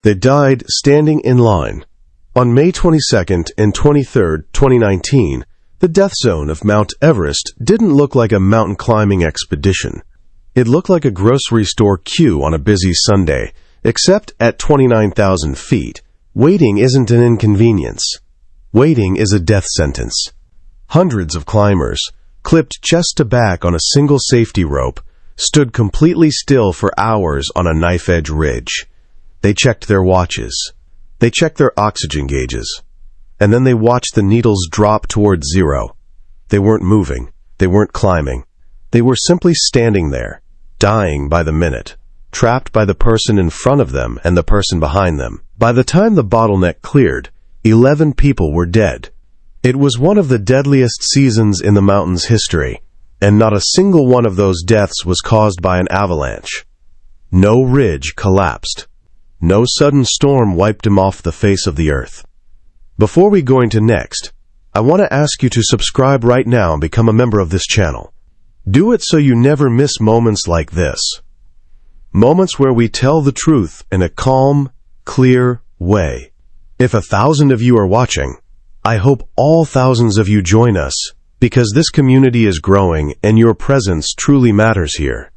They died standing in line. On May 22nd and 23rd, 2019, the death zone of Mount Everest didn't look like a mountain climbing expedition. It looked like a grocery store queue on a busy Sunday, except at 29,000 feet. Waiting isn't an inconvenience. Waiting is a death sentence. Hundreds of climbers, clipped chest to back on a single safety rope, stood completely still for hours on a knife-edge ridge. They checked their watches. They checked their oxygen gauges. And then they watched the needles drop towards zero. They weren't moving. They weren't climbing. They were simply standing there, dying by the minute, trapped by the person in front of them and the person behind them. By the time the bottleneck cleared, 11 people were dead. It was one of the deadliest seasons in the mountain's history, and not a single one of those deaths was caused by an avalanche. No ridge collapsed. No sudden storm wiped him off the face of the earth. Before we go into next, I want to ask you to subscribe right now and become a member of this channel. Do it so you never miss moments like this. Moments where we tell the truth in a calm, clear way. If 1,000 of you are watching, I hope all thousands of you join us, because this community is growing and your presence truly matters here.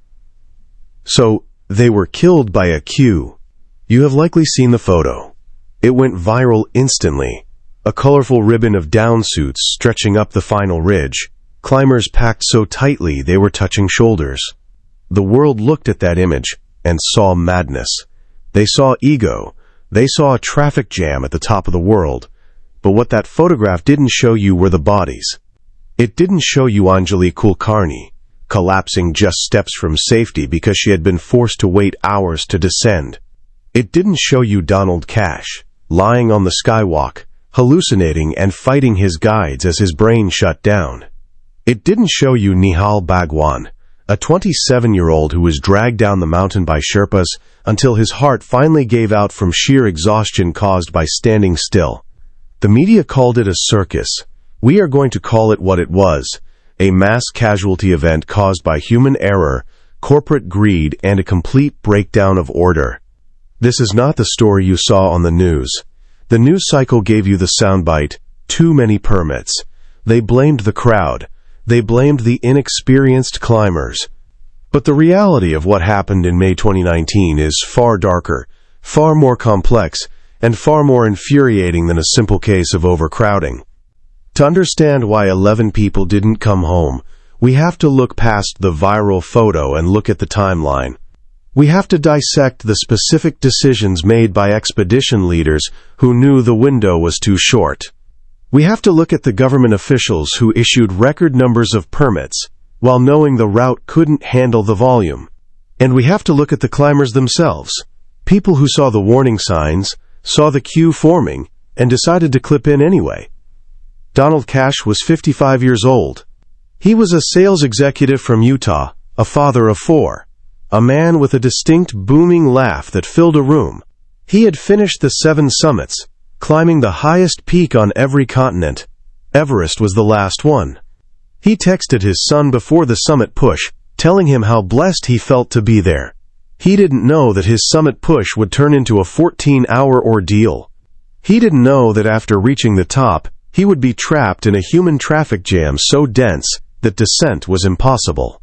So, they were killed by a queue. You have likely seen the photo. It went viral instantly. A colorful ribbon of down suits stretching up the final ridge, climbers packed so tightly they were touching shoulders. The world looked at that image and saw madness. They saw ego. They saw a traffic jam at the top of the world. But what that photograph didn't show you were the bodies. It didn't show you Anjali Kulkarni, collapsing just steps from safety because she had been forced to wait hours to descend. It didn't show you Donald Cash, lying on the skywalk, hallucinating and fighting his guides as his brain shut down. It didn't show you Nihal Bhagwan, a 27-year-old who was dragged down the mountain by Sherpas until his heart finally gave out from sheer exhaustion caused by standing still. The media called it a circus. We are going to call it what it was, a mass casualty event caused by human error, corporate greed, and a complete breakdown of order. This is not the story you saw on the news. The news cycle gave you the soundbite, too many permits. They blamed the crowd. They blamed the inexperienced climbers. But the reality of what happened in May 2019 is far darker, far more complex, and far more infuriating than a simple case of overcrowding. To understand why 11 people didn't come home, we have to look past the viral photo and look at the timeline. We have to dissect the specific decisions made by expedition leaders who knew the window was too short. We have to look at the government officials who issued record numbers of permits while knowing the route couldn't handle the volume. And we have to look at the climbers themselves, people who saw the warning signs, saw the queue forming, and decided to clip in anyway. Donald Cash was 55 years old. He was a sales executive from Utah, a father of 4. A man with a distinct booming laugh that filled a room. He had finished the 7 summits, climbing the highest peak on every continent. Everest was the last one. He texted his son before the summit push, telling him how blessed he felt to be there. He didn't know that his summit push would turn into a 14-hour ordeal. He didn't know that after reaching the top, he would be trapped in a human traffic jam so dense that descent was impossible.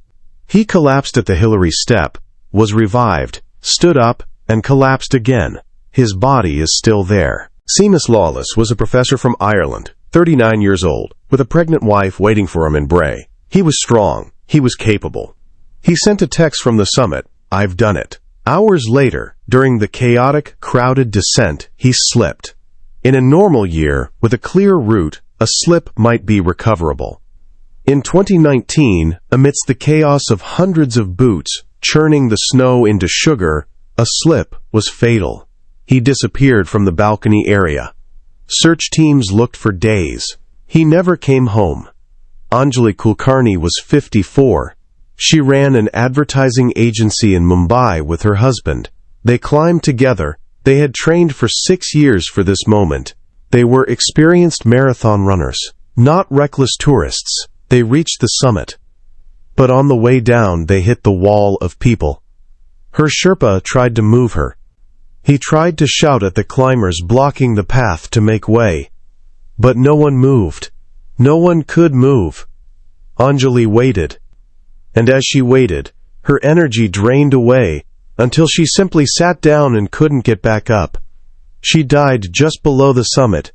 He collapsed at the Hillary step, was revived, stood up, and collapsed again. His body is still there. Seamus Lawless was a professor from Ireland, 39 years old, with a pregnant wife waiting for him in Bray. He was strong. He was capable. He sent a text from the summit, "I've done it." Hours later, during the chaotic, crowded descent, he slipped. In a normal year, with a clear route, a slip might be recoverable. In 2019, amidst the chaos of hundreds of boots churning the snow into sugar, a slip was fatal. He disappeared from the balcony area. Search teams looked for days. He never came home. Anjali Kulkarni was 54. She ran an advertising agency in Mumbai with her husband. They climbed together. They had trained for 6 years for this moment. They were experienced marathon runners, not reckless tourists. They reached the summit. But on the way down, they hit the wall of people. Her Sherpa tried to move her. He tried to shout at the climbers blocking the path to make way. But no one moved. No one could move. Anjali waited. And as she waited, her energy drained away until she simply sat down and couldn't get back up. She died just below the summit,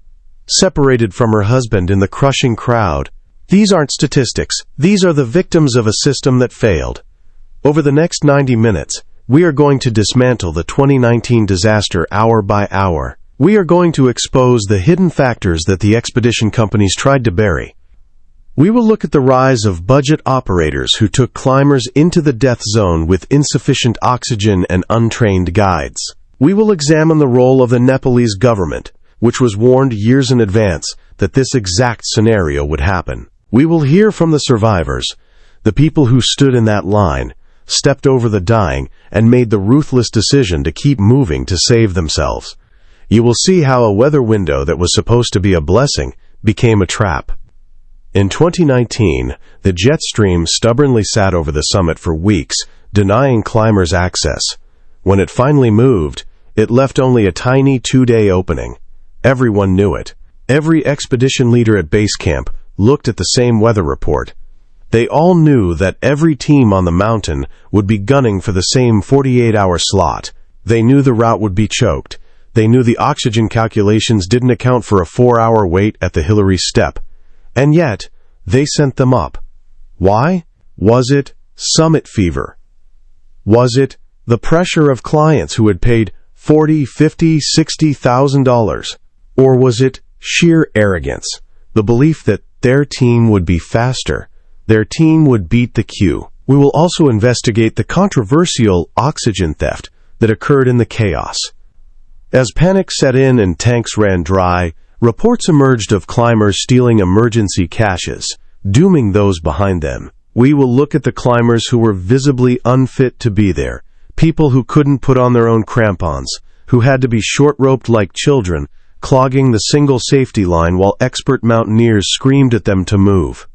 separated from her husband in the crushing crowd. These aren't statistics. These are the victims of a system that failed. Over the next 90 minutes, we are going to dismantle the 2019 disaster hour by hour. We are going to expose the hidden factors that the expedition companies tried to bury. We will look at the rise of budget operators who took climbers into the death zone with insufficient oxygen and untrained guides. We will examine the role of the Nepalese government, which was warned years in advance that this exact scenario would happen. We will hear from the survivors, the people who stood in that line, stepped over the dying, and made the ruthless decision to keep moving to save themselves. You will see how a weather window that was supposed to be a blessing became a trap. In 2019, the jet stream stubbornly sat over the summit for weeks, denying climbers access. When it finally moved, it left only a tiny 2-day opening. Everyone knew it. Every expedition leader at base camp looked at the same weather report. They all knew that every team on the mountain would be gunning for the same 48-hour slot. They knew the route would be choked. They knew the oxygen calculations didn't account for a 4-hour wait at the Hillary Step. And yet, they sent them up. Why? Was it summit fever? Was it the pressure of clients who had paid $40,000, $50,000, $60,000? Or was it sheer arrogance, the belief that their team would be faster, their team would beat the queue? We will also investigate the controversial oxygen theft that occurred in the chaos. As panic set in and tanks ran dry, reports emerged of climbers stealing emergency caches, dooming those behind them. We will look at the climbers who were visibly unfit to be there, people who couldn't put on their own crampons, who had to be short-roped like children, clogging the single safety line while expert mountaineers screamed at them to move.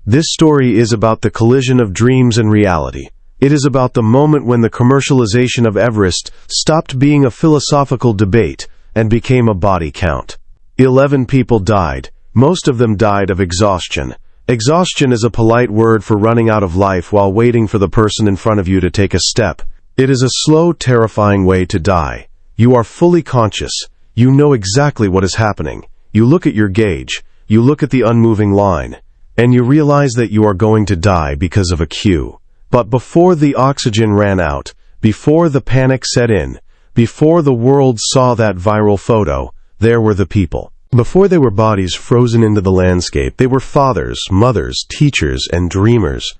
This story is about the collision of dreams and reality. It is about the moment when the commercialization of Everest stopped being a philosophical debate and became a body count. 11 people died. Most of them died of exhaustion. Exhaustion is a polite word for running out of life while waiting for the person in front of you to take a step. It is a slow, terrifying way to die. You are fully conscious. You know exactly what is happening. You look at your gauge. You look at the unmoving line. And you realize that you are going to die because of a queue. But before the oxygen ran out, before the panic set in, before the world saw that viral photo, there were the people. Before they were bodies frozen into the landscape, they were fathers, mothers, teachers, and dreamers.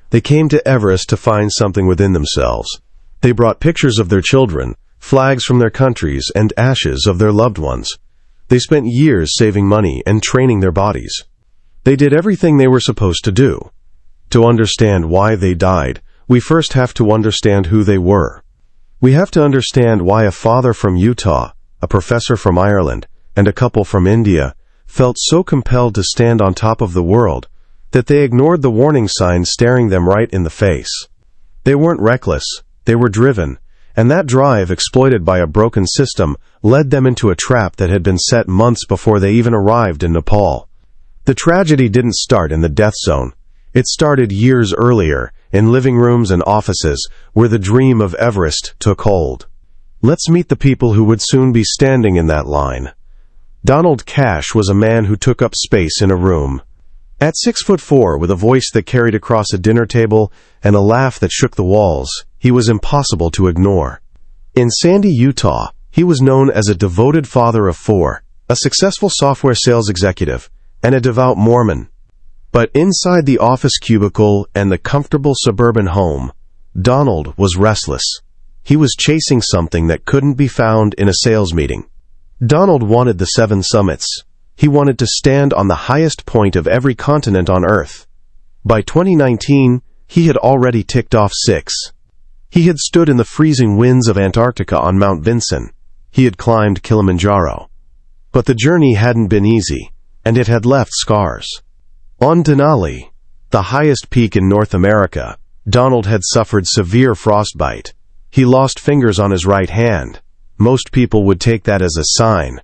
They came to Everest to find something within themselves. They brought pictures of their children, flags from their countries, and ashes of their loved ones. They spent years saving money and training their bodies. They did everything they were supposed to do. To understand why they died, we first have to understand who they were. We have to understand why a father from Utah, a professor from Ireland, and a couple from India felt so compelled to stand on top of the world that they ignored the warning signs staring them right in the face. They weren't reckless, they were driven, and that drive, exploited by a broken system, led them into a trap that had been set months before they even arrived in Nepal. The tragedy didn't start in the death zone. It started years earlier, in living rooms and offices, where the dream of Everest took hold. Let's meet the people who would soon be standing in that line. Donald Cash was a man who took up space in a room. At 6'4", with a voice that carried across a dinner table and a laugh that shook the walls, he was impossible to ignore. In Sandy, Utah, he was known as a devoted father of 4, a successful software sales executive, and a devout Mormon. But inside the office cubicle and the comfortable suburban home, Donald was restless. He was chasing something that couldn't be found in a sales meeting. Donald wanted the 7 summits. He wanted to stand on the highest point of every continent on Earth. By 2019, he had already ticked off 6. He had stood in the freezing winds of Antarctica on Mount Vinson. He had climbed Kilimanjaro. But the journey hadn't been easy, and it had left scars. On Denali, the highest peak in North America, Donald had suffered severe frostbite. He lost fingers on his right hand. Most people would take that as a sign.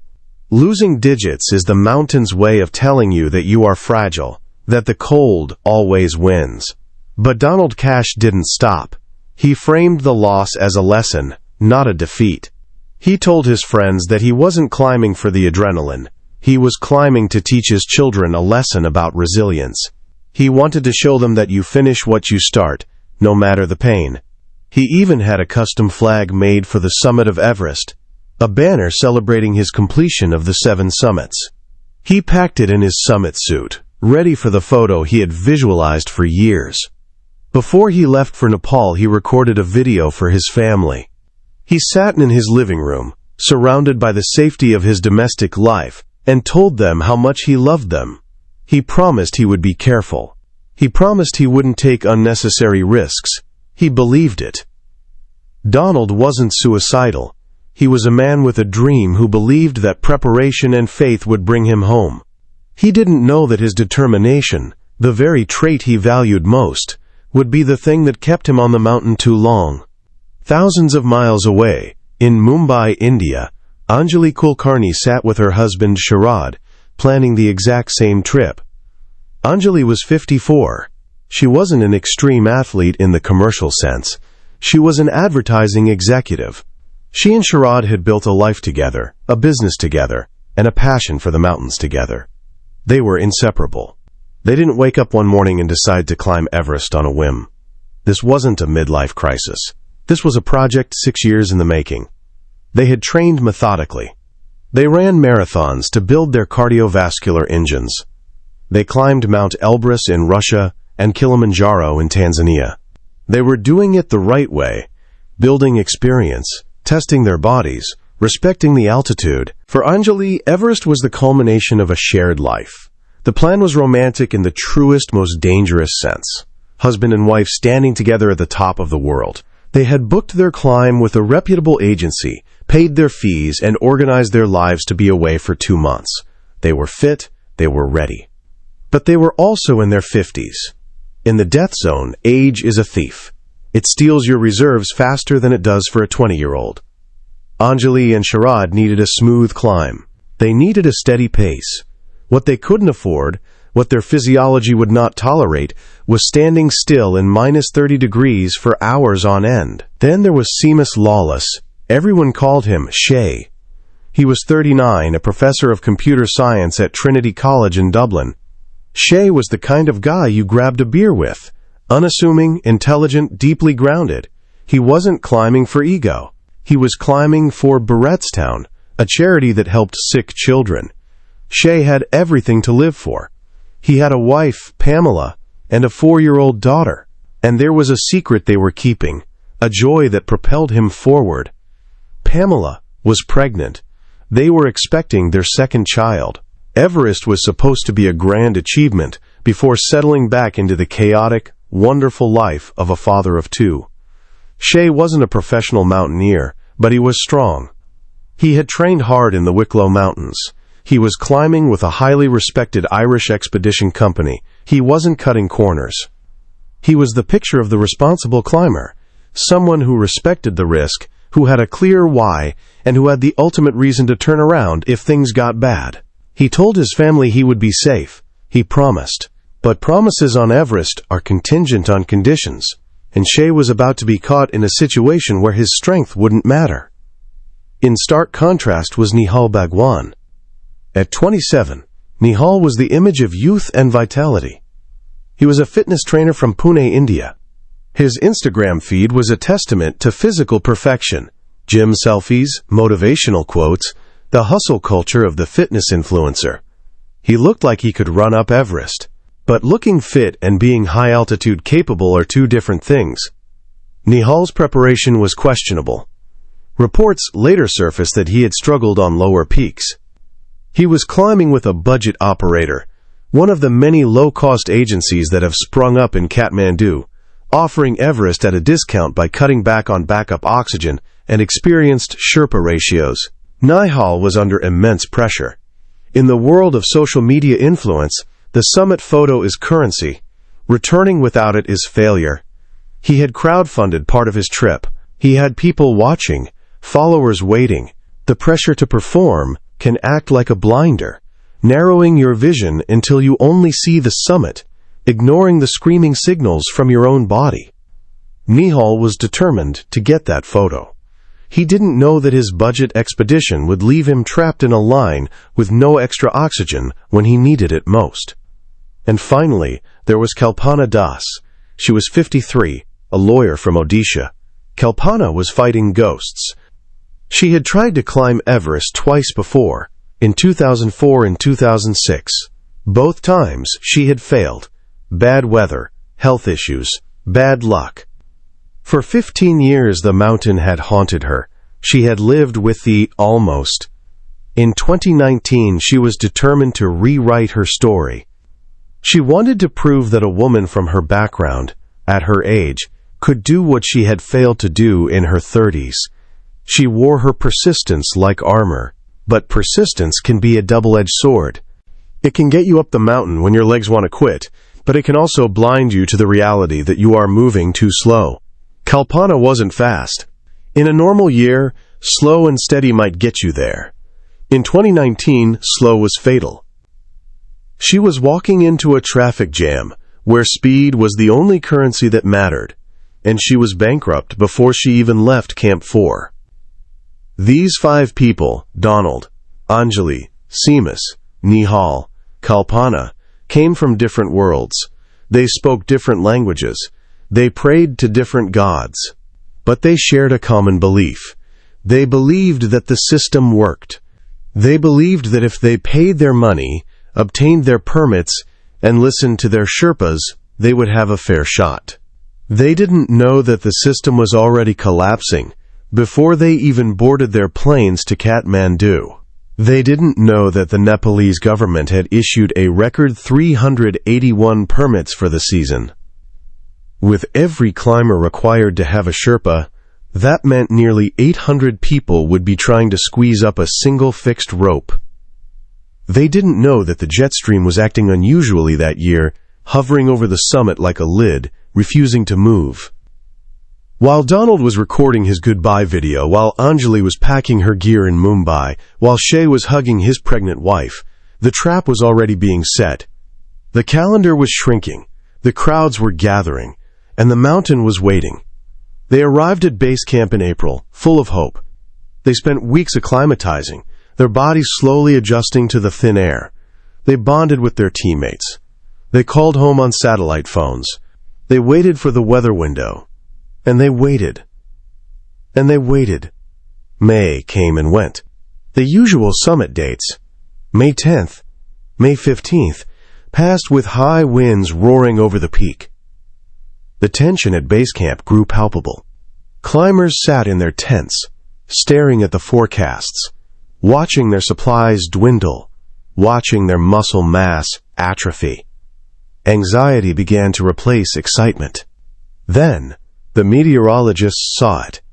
Losing digits is the mountain's way of telling you that you are fragile, that the cold always wins. But Donald Cash didn't stop. He framed the loss as a lesson, not a defeat. He told his friends that he wasn't climbing for the adrenaline. He was climbing to teach his children a lesson about resilience. He wanted to show them that you finish what you start, no matter the pain. He even had a custom flag made for the summit of Everest, a banner celebrating his completion of the 7 summits. He packed it in his summit suit, ready for the photo he had visualized for years. Before he left for Nepal, he recorded a video for his family. He sat in his living room, surrounded by the safety of his domestic life, and told them how much he loved them. He promised he would be careful. He promised he wouldn't take unnecessary risks. He believed it. Donald wasn't suicidal. He was a man with a dream who believed that preparation and faith would bring him home. He didn't know that his determination, the very trait he valued most, would be the thing that kept him on the mountain too long. Thousands of miles away, in Mumbai, India, Anjali Kulkarni sat with her husband Sharad, planning the exact same trip. Anjali was 54. She wasn't an extreme athlete in the commercial sense. She was an advertising executive. She and Sharad had built a life together, a business together, and a passion for the mountains together. They were inseparable. They didn't wake up one morning and decide to climb Everest on a whim. This wasn't a midlife crisis. This was a project 6 years in the making. They had trained methodically. They ran marathons to build their cardiovascular engines. They climbed Mount Elbrus in Russia and Kilimanjaro in Tanzania. They were doing it the right way, building experience, testing their bodies, respecting the altitude. For Anjali, Everest was the culmination of a shared life. The plan was romantic in the truest, most dangerous sense. Husband and wife standing together at the top of the world. They had booked their climb with a reputable agency, paid their fees, and organized their lives to be away for 2 months. They were fit, they were ready. But they were also in their 50s. In the death zone, age is a thief. It steals your reserves faster than it does for a 20-year-old. Anjali and Sharad needed a smooth climb. They needed a steady pace. What they couldn't afford, what their physiology would not tolerate, was standing still in minus 30 degrees for hours on end. Then there was Seamus Lawless. Everyone called him Shay. He was 39, a professor of computer science at Trinity College in Dublin. Shay was the kind of guy you grabbed a beer with. Unassuming, intelligent, deeply grounded. He wasn't climbing for ego. He was climbing for Barrettstown, a charity that helped sick children. Shay had everything to live for. He had a wife, Pamela, and a 4-year-old daughter. And there was a secret they were keeping, a joy that propelled him forward. Pamela was pregnant. They were expecting their second child. Everest was supposed to be a grand achievement before settling back into the chaotic, wonderful life of a father of 2. Shay wasn't a professional mountaineer, but he was strong. He had trained hard in the Wicklow Mountains. He was climbing with a highly respected Irish expedition company. He wasn't cutting corners. He was the picture of the responsible climber, someone who respected the risk, who had a clear why, and who had the ultimate reason to turn around if things got bad. He told his family he would be safe. He promised. But promises on Everest are contingent on conditions, and Shay was about to be caught in a situation where his strength wouldn't matter. In stark contrast was Nihal Bhagwan. At 27, Nihal was the image of youth and vitality. He was a fitness trainer from Pune, India. His Instagram feed was a testament to physical perfection, gym selfies, motivational quotes, the hustle culture of the fitness influencer. He looked like he could run up Everest. But looking fit and being high-altitude capable are two different things. Nihal's preparation was questionable. Reports later surfaced that he had struggled on lower peaks. He was climbing with a budget operator, one of the many low-cost agencies that have sprung up in Kathmandu, offering Everest at a discount by cutting back on backup oxygen and experienced Sherpa ratios. Nihal was under immense pressure. In the world of social media influence, the summit photo is currency. Returning without it is failure. He had crowdfunded part of his trip. He had people watching, followers waiting. The pressure to perform can act like a blinder, narrowing your vision until you only see the summit, ignoring the screaming signals from your own body. Nihal was determined to get that photo. He didn't know that his budget expedition would leave him trapped in a line with no extra oxygen when he needed it most. And finally, there was Kalpana Das. She was 53, a lawyer from Odisha. Kalpana was fighting ghosts. She had tried to climb Everest twice before, in 2004 and 2006. Both times she had failed. Bad weather, health issues, bad luck. For 15 years the mountain had haunted her. She had lived with the almost. In 2019 she was determined to rewrite her story. She wanted to prove that a woman from her background, at her age, could do what she had failed to do in her 30s. She wore her persistence like armor, but persistence can be a double-edged sword. It can get you up the mountain when your legs want to quit, but it can also blind you to the reality that you are moving too slow. Kalpana wasn't fast. In a normal year, slow and steady might get you there. In 2019, slow was fatal. She was walking into a traffic jam, where speed was the only currency that mattered, and she was bankrupt before she even left Camp 4. These 5 people, Donald, Anjali, Seamus, Nihal, Kalpana, came from different worlds. They spoke different languages. They prayed to different gods. But they shared a common belief. They believed that the system worked. They believed that if they paid their money, obtained their permits, and listened to their Sherpas, they would have a fair shot. They didn't know that the system was already collapsing before they even boarded their planes to Kathmandu. They didn't know that the Nepalese government had issued a record 381 permits for the season. With every climber required to have a Sherpa, that meant nearly 800 people would be trying to squeeze up a single fixed rope. They didn't know that the jet stream was acting unusually that year, hovering over the summit like a lid, refusing to move. While Donald was recording his goodbye video, while Anjali was packing her gear in Mumbai, while Shay was hugging his pregnant wife, the trap was already being set. The calendar was shrinking, the crowds were gathering, and the mountain was waiting. They arrived at base camp in April, full of hope. They spent weeks acclimatizing, their bodies slowly adjusting to the thin air. They bonded with their teammates. They called home on satellite phones. They waited for the weather window. And they waited. And they waited. May came and went. The usual summit dates, May 10th, May 15th, passed with high winds roaring over the peak. The tension at base camp grew palpable. Climbers sat in their tents, staring at the forecasts, watching their supplies dwindle, watching their muscle mass atrophy. Anxiety began to replace excitement. Then, the meteorologists saw it.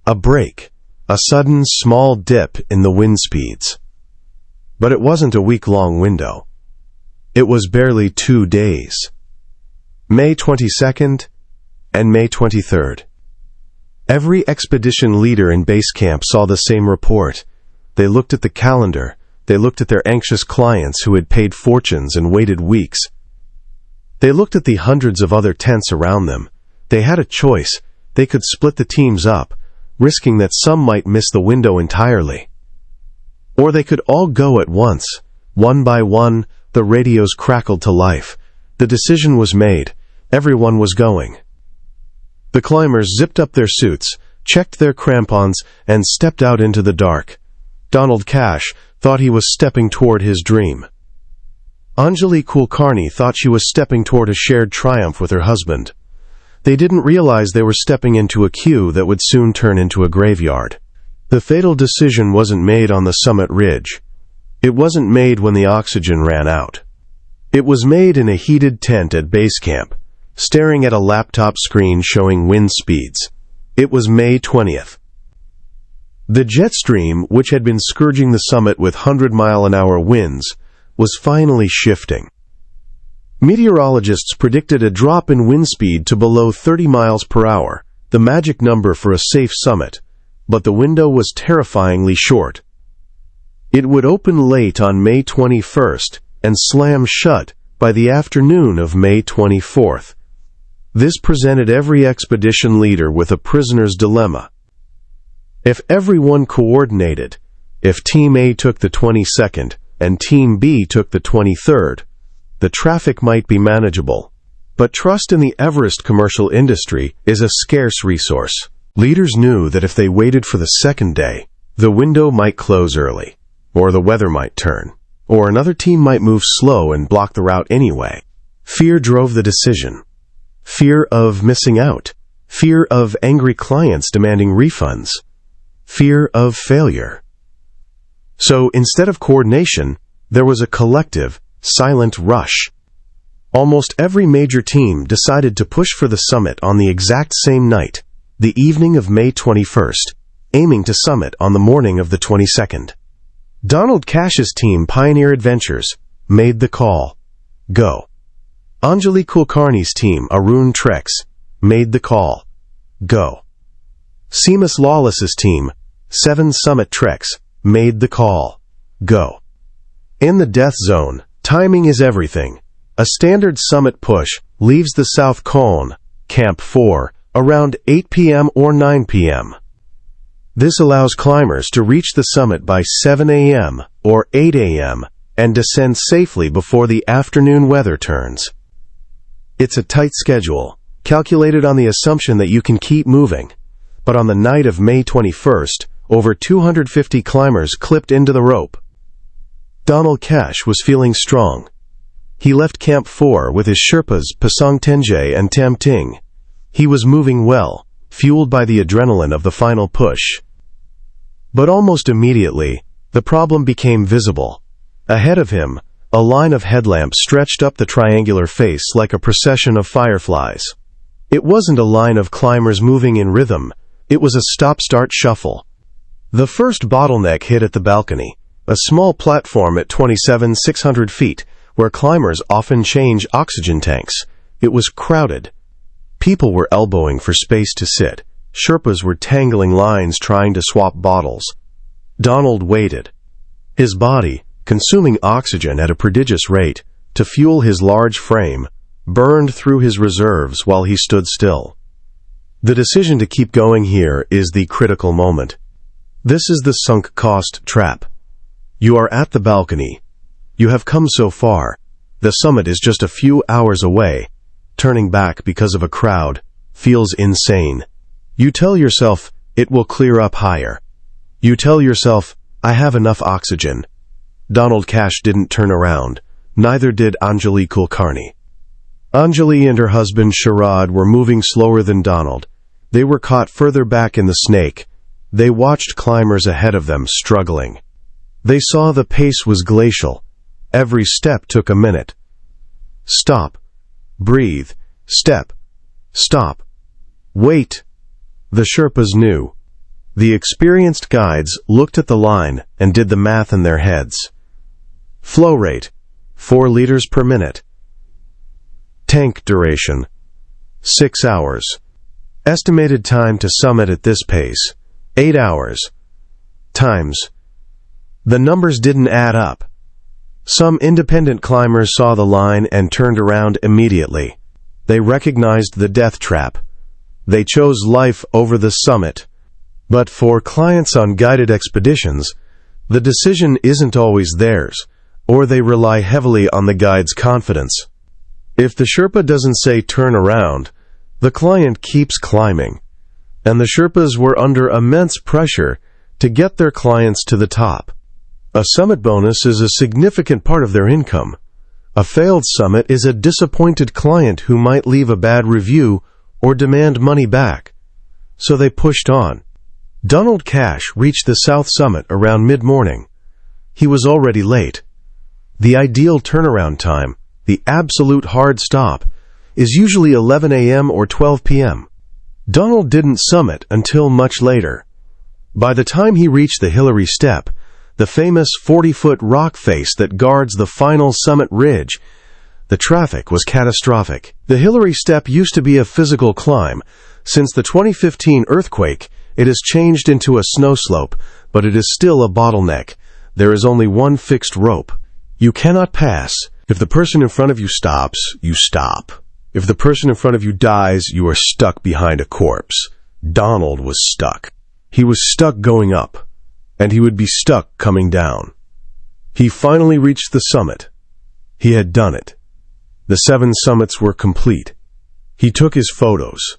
A break, a sudden small dip in the wind speeds. But it wasn't a week-long window. It was barely 2 days. May 22nd and May 23rd. Every expedition leader in base camp saw the same report. They looked at the calendar. They looked at their anxious clients who had paid fortunes and waited weeks. They looked at the hundreds of other tents around them. They had a choice. They could split the teams up, risking that some might miss the window entirely. Or they could all go at once. One by one, the radios crackled to life. The decision was made. Everyone was going. The climbers zipped up their suits, checked their crampons, and stepped out into the dark. Donald Cash thought he was stepping toward his dream. Anjali Kulkarni thought she was stepping toward a shared triumph with her husband. They didn't realize they were stepping into a queue that would soon turn into a graveyard. The fatal decision wasn't made on the summit ridge. It wasn't made when the oxygen ran out. It was made in a heated tent at base camp, staring at a laptop screen showing wind speeds. It was May 20th. The jet stream, which had been scourging the summit with 100-mile-an-hour winds, was finally shifting. Meteorologists predicted a drop in wind speed to below 30 miles per hour, the magic number for a safe summit. but the window was terrifyingly short. It would open late on May 21st and slam shut by the afternoon of May 24th. This presented every expedition leader with a prisoner's dilemma. If everyone coordinated, if Team A took the 22nd and Team B took the 23rd, the traffic might be manageable. But trust in the Everest commercial industry is a scarce resource. Leaders knew that if they waited for the second day, the window might close early, or the weather might turn, or another team might move slow and block the route anyway. Fear drove the decision. Fear of missing out. Fear of angry clients demanding refunds. Fear of failure. So instead of coordination, there was a collective, silent rush. Almost every major team decided to push for the summit on the exact same night, the evening of May 21st, aiming to summit on the morning of the 22nd. Donald Cash's team, Pioneer Adventures, made the call. Go. Anjali Kulkarni's team, Arun Treks, made the call. Go. Seamus Lawless's team, 7 Summit Treks, made the call. Go. In the death zone, timing is everything. A standard summit push leaves the South Cone, Camp 4, around 8 p.m. or 9 p.m. This allows climbers to reach the summit by 7 a.m. or 8 a.m. and descend safely before the afternoon weather turns. It's a tight schedule, calculated on the assumption that you can keep moving. But on the night of May 21st, over 250 climbers clipped into the rope. Donald Cash was feeling strong. He left Camp 4 with his Sherpas Pasong Tenje and Tam Ting. He was moving well, fueled by the adrenaline of the final push. But almost immediately, the problem became visible. Ahead of him, a line of headlamps stretched up the triangular face like a procession of fireflies. It wasn't a line of climbers moving in rhythm. It was a stop-start shuffle. The first bottleneck hit at the balcony, a small platform at 27,600 feet, where climbers often change oxygen tanks. It was crowded. People were elbowing for space to sit. Sherpas were tangling lines trying to swap bottles. Donald waited. His body, consuming oxygen at a prodigious rate to fuel his large frame, burned through his reserves while he stood still. The decision to keep going here is the critical moment. This is the sunk cost trap. You are at the balcony. You have come so far. The summit is just a few hours away. Turning back because of a crowd feels insane. You tell yourself, it will clear up higher. You tell yourself, I have enough oxygen. Donald Cash didn't turn around. Neither did Anjali Kulkarni. Anjali and her husband Sharad were moving slower than Donald. They were caught further back in the snake. They watched climbers ahead of them struggling. They saw the pace was glacial. Every step took a minute. Stop. Breathe. Step. Stop. Wait. The Sherpas knew. The experienced guides looked at the line and did the math in their heads. Flow rate, 4 liters per minute. Tank duration, 6 hours. Estimated time to summit at this pace, 8 hours. Times. The numbers didn't add up. Some independent climbers saw the line and turned around immediately. They recognized the death trap. They chose life over the summit. But for clients on guided expeditions, the decision isn't always theirs, or they rely heavily on the guide's confidence. If the Sherpa doesn't say turn around, the client keeps climbing, and the Sherpas were under immense pressure to get their clients to the top. A summit bonus is a significant part of their income. A failed summit is a disappointed client who might leave a bad review or demand money back. So they pushed on. Donald Cash reached the South Summit around mid-morning. He was already late. The ideal turnaround time, the absolute hard stop, is usually 11 a.m. or 12 p.m. Donald didn't summit until much later. By the time he reached the Hillary Step, the famous 40-foot rock face that guards the final summit ridge, the traffic was catastrophic. The Hillary Step used to be a physical climb. Since the 2015 earthquake, It has changed into a snow slope, but it is still a bottleneck. There is only one fixed rope. You cannot pass. If the person in front of you stops, you stop. If the person in front of you dies, you are stuck behind a corpse. Donald was stuck. He was stuck going up, and he would be stuck coming down. He finally reached the summit. He had done it. The 7 summits were complete. He took his photos.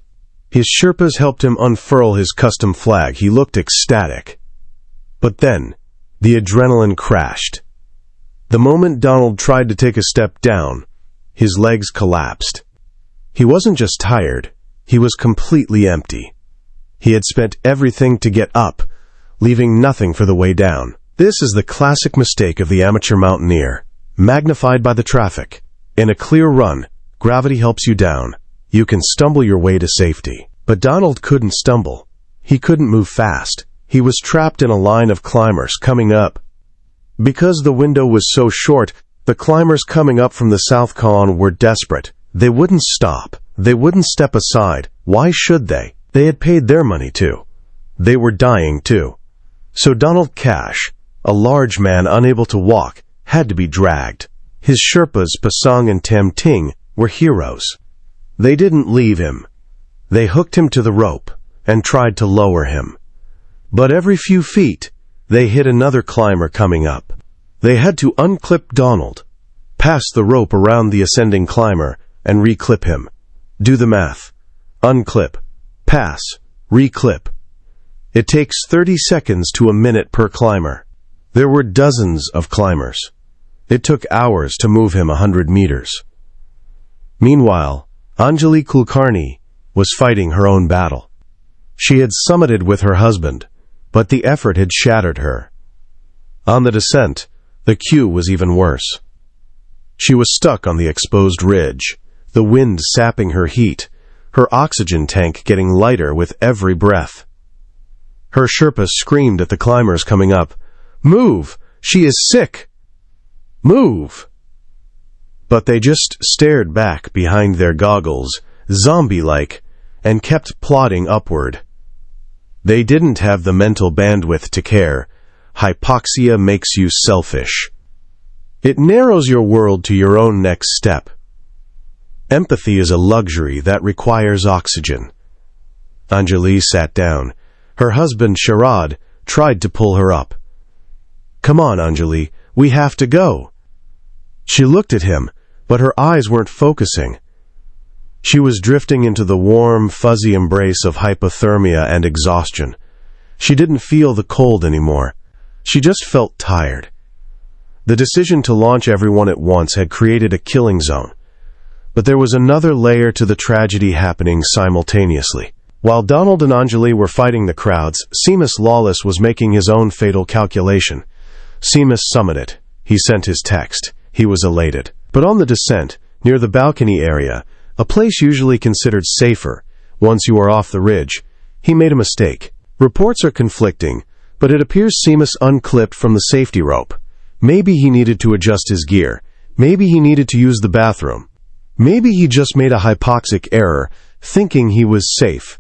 His Sherpas helped him unfurl his custom flag. He looked ecstatic. But then, the adrenaline crashed. The moment Donald tried to take a step down, his legs collapsed. He wasn't just tired, he was completely empty. He had spent everything to get up, leaving nothing for the way down. This is the classic mistake of the amateur mountaineer, magnified by the traffic. In a clear run, gravity helps you down. You can stumble your way to safety. But Donald couldn't stumble. He couldn't move fast. He was trapped in a line of climbers coming up. Because the window was so short, the climbers coming up from the South Con were desperate. They wouldn't stop. They wouldn't step aside. Why should they? They had paid their money too. They were dying too. So Donald Cash, a large man unable to walk, had to be dragged. His Sherpas Pasung and Tam Ting were heroes. They didn't leave him. They hooked him to the rope and tried to lower him. But every few feet, they hit another climber coming up. They had to unclip Donald, pass the rope around the ascending climber, and reclip him. Do the math. Unclip, pass, reclip. It takes 30 seconds to a minute per climber. There were dozens of climbers. It took hours to move him 100 meters. Meanwhile, Anjali Kulkarni was fighting her own battle. She had summited with her husband, but the effort had shattered her. On the descent, the queue was even worse. She was stuck on the exposed ridge, the wind sapping her heat, her oxygen tank getting lighter with every breath. Her Sherpa screamed at the climbers coming up, "Move! She is sick! Move!" But they just stared back behind their goggles, zombie-like, and kept plodding upward. They didn't have the mental bandwidth to care. Hypoxia makes you selfish. It narrows your world to your own next step. Empathy is a luxury that requires oxygen. Anjali sat down. Her husband, Sharad, tried to pull her up. "Come on, Anjali, we have to go." She looked at him, but her eyes weren't focusing. She was drifting into the warm, fuzzy embrace of hypothermia and exhaustion. She didn't feel the cold anymore. She just felt tired. The decision to launch everyone at once had created a killing zone. But there was another layer to the tragedy happening simultaneously. While Donald and Anjali were fighting the crowds, Seamus Lawless was making his own fatal calculation. Seamus summited. He sent his text. He was elated. But on the descent, near the balcony area, a place usually considered safer, once you are off the ridge, he made a mistake. Reports are conflicting, but it appears Seamus unclipped from the safety rope. Maybe he needed to adjust his gear. Maybe he needed to use the bathroom. Maybe he just made a hypoxic error, thinking he was safe.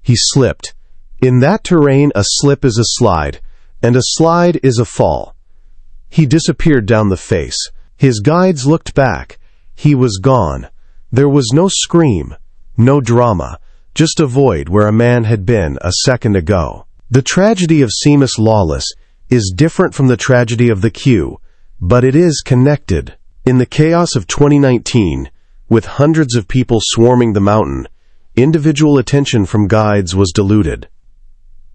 He slipped. In that terrain, a slip is a slide, and a slide is a fall. He disappeared down the face. His guides looked back. He was gone. There was no scream, no drama, just a void where a man had been a second ago. The tragedy of Seamus Lawless is different from the tragedy of the queue, but it is connected. In the chaos of 2019, with hundreds of people swarming the mountain, individual attention from guides was diluted.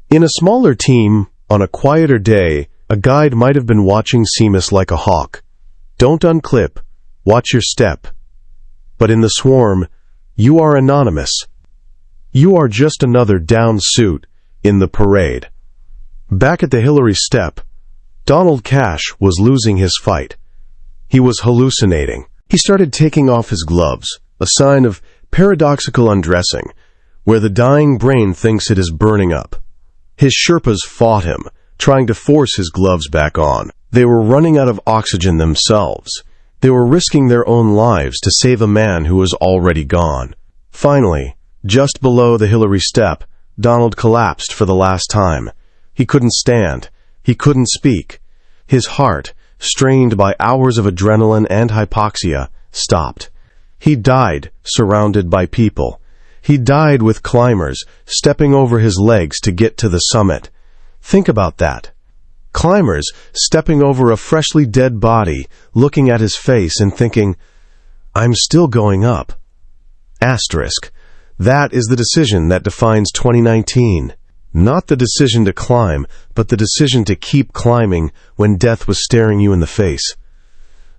In a smaller team, on a quieter day, a guide might have been watching Seamus like a hawk. Don't unclip. Watch your step. But in the swarm, you are anonymous. You are just another down suit in the parade. Back at the Hillary step, Donald Cash was losing his fight. He was hallucinating. He started taking off his gloves, a sign of paradoxical undressing, where the dying brain thinks it is burning up. His Sherpas fought him, trying to force his gloves back on. They were running out of oxygen themselves. They were risking their own lives to save a man who was already gone. Finally, just below the Hillary step, Donald collapsed for the last time. He couldn't stand. He couldn't speak. His heart, strained by hours of adrenaline and hypoxia, stopped. He died surrounded by people. He died with climbers stepping over his legs to get to the summit. Think about that. Climbers stepping over a freshly dead body, looking at his face and thinking, "I'm still going up." Asterisk. That is the decision that defines 2019. Not the decision to climb, but the decision to keep climbing when death was staring you in the face.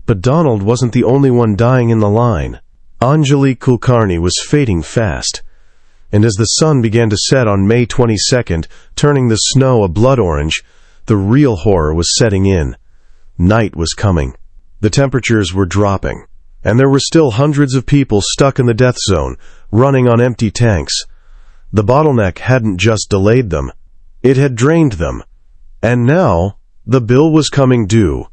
But Donald wasn't the only one dying in the line. Anjali Kulkarni was fading fast. And as the sun began to set on May 22nd, turning the snow a blood orange, the real horror was setting in. Night was coming. The temperatures were dropping. And there were still hundreds of people stuck in the death zone, running on empty tanks. The bottleneck hadn't just delayed them. It had drained them. And now, the bill was coming due.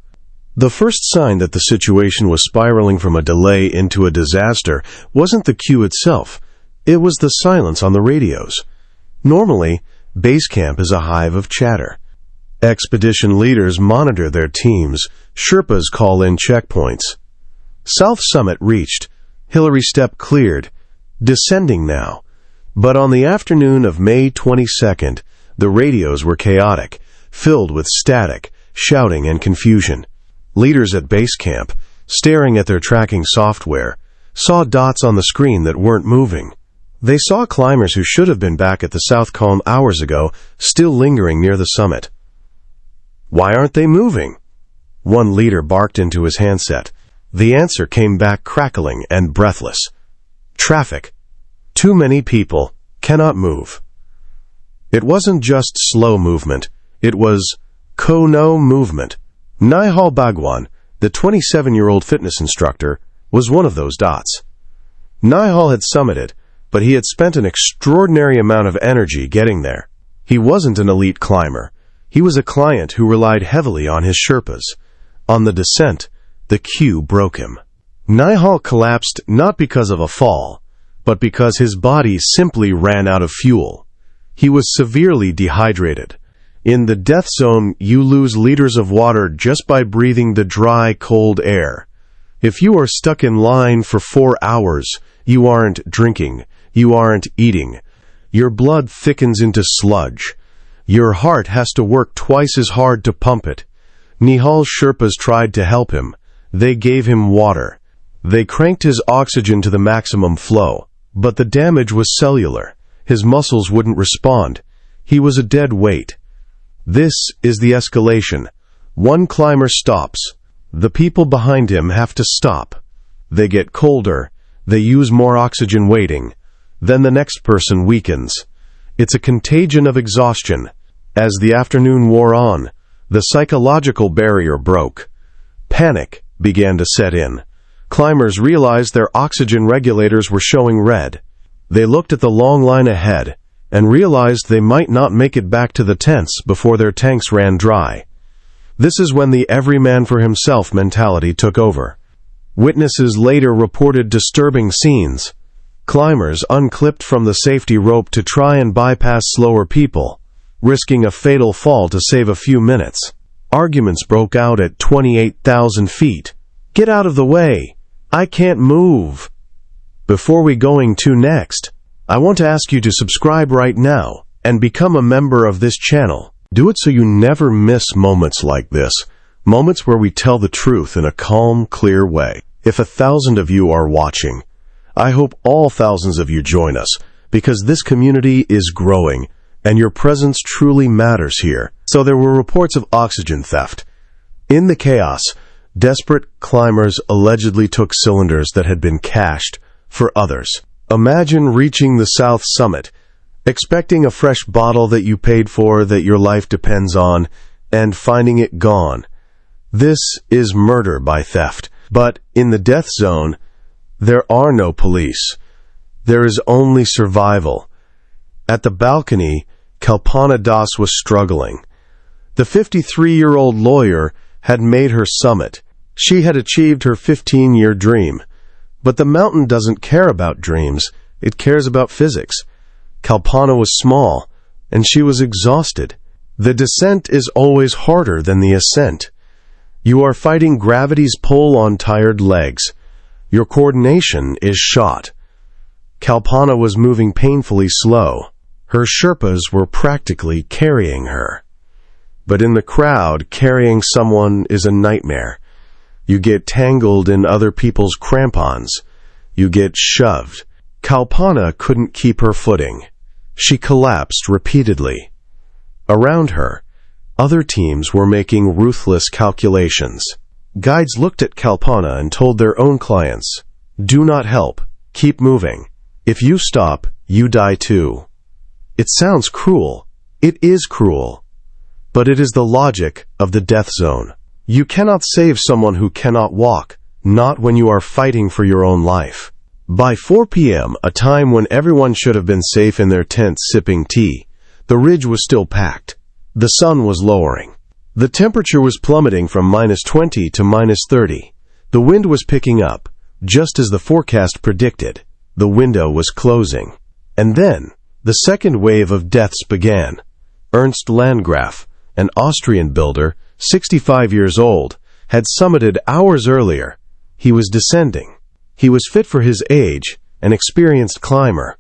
The first sign that the situation was spiraling from a delay into a disaster wasn't the queue itself. It was the silence on the radios. Normally, base camp is a hive of chatter. Expedition leaders monitor their teams. Sherpas call in checkpoints. South Summit reached. Hillary Step cleared. Descending now. But on the afternoon of May 22nd, the radios were chaotic, filled with static, shouting, and confusion. Leaders at base camp, staring at their tracking software, saw dots on the screen that weren't moving. They saw climbers who should have been back at the South Column hours ago, still lingering near the summit. "Why aren't they moving?" One leader barked into his handset. The answer came back crackling and breathless. "Traffic. Too many people. Cannot move." It wasn't just slow movement. It was no movement. Nihal Bhagwan, the 27-year-old fitness instructor, was one of those dots. Nihal had summited, but he had spent an extraordinary amount of energy getting there. He wasn't an elite climber. He was a client who relied heavily on his Sherpas. On the descent, the queue broke him. Nihal collapsed not because of a fall, but because his body simply ran out of fuel. He was severely dehydrated. In the death zone, you lose liters of water just by breathing the dry, cold air. If you are stuck in line for 4 hours, you aren't drinking, you aren't eating. Your blood thickens into sludge. Your heart has to work twice as hard to pump it. Nihal's Sherpas tried to help him. They gave him water. They cranked his oxygen to the maximum flow. But the damage was cellular. His muscles wouldn't respond. He was a dead weight. This is the escalation. One climber stops. The people behind him have to stop. They get colder. They use more oxygen waiting. Then the next person weakens. It's a contagion of exhaustion. As the afternoon wore on, the psychological barrier broke. Panic began to set in. Climbers realized their oxygen regulators were showing red. They looked at the long line ahead and realized they might not make it back to the tents before their tanks ran dry. This is when the every man for himself mentality took over. Witnesses later reported disturbing scenes. Climbers unclipped from the safety rope to try and bypass slower people, risking a fatal fall to save a few minutes. Arguments broke out at 28,000 feet. "Get out of the way! I can't move!" Before we going to next, I want to ask you to subscribe right now and become a member of this channel. Do it so you never miss moments like this, moments where we tell the truth in a calm, clear way. If 1,000 of you are watching, I hope all thousands of you join us, because this community is growing, and your presence truly matters here. So there were reports of oxygen theft. In the chaos, desperate climbers allegedly took cylinders that had been cached for others. Imagine reaching the South Summit, expecting a fresh bottle that you paid for, that your life depends on, and finding it gone. This is murder by theft. But in the death zone, there are no police. There is only survival. At the balcony, Kalpana Das was struggling. The 53-year-old lawyer had made her summit. She had achieved her 15-year dream. But the mountain doesn't care about dreams. It cares about physics. Kalpana was small, and she was exhausted. The descent is always harder than the ascent. You are fighting gravity's pull on tired legs. Your coordination is shot. Kalpana was moving painfully slow. Her Sherpas were practically carrying her. But in the crowd, carrying someone is a nightmare. You get tangled in other people's crampons. You get shoved. Kalpana couldn't keep her footing. She collapsed repeatedly. Around her, other teams were making ruthless calculations. Guides looked at Kalpana and told their own clients, "Do not help. Keep moving. If you stop, you die too." It sounds cruel. It is cruel. But it is the logic of the death zone. You cannot save someone who cannot walk, not when you are fighting for your own life. By 4 p.m., a time when everyone should have been safe in their tents sipping tea, the ridge was still packed. The sun was lowering. The temperature was plummeting from -20 to -30. The wind was picking up, just as the forecast predicted. The window was closing. And then, the second wave of deaths began. Ernst Landgraf, an Austrian builder, 65 years old, had summited hours earlier. He was descending. He was fit for his age, an experienced climber.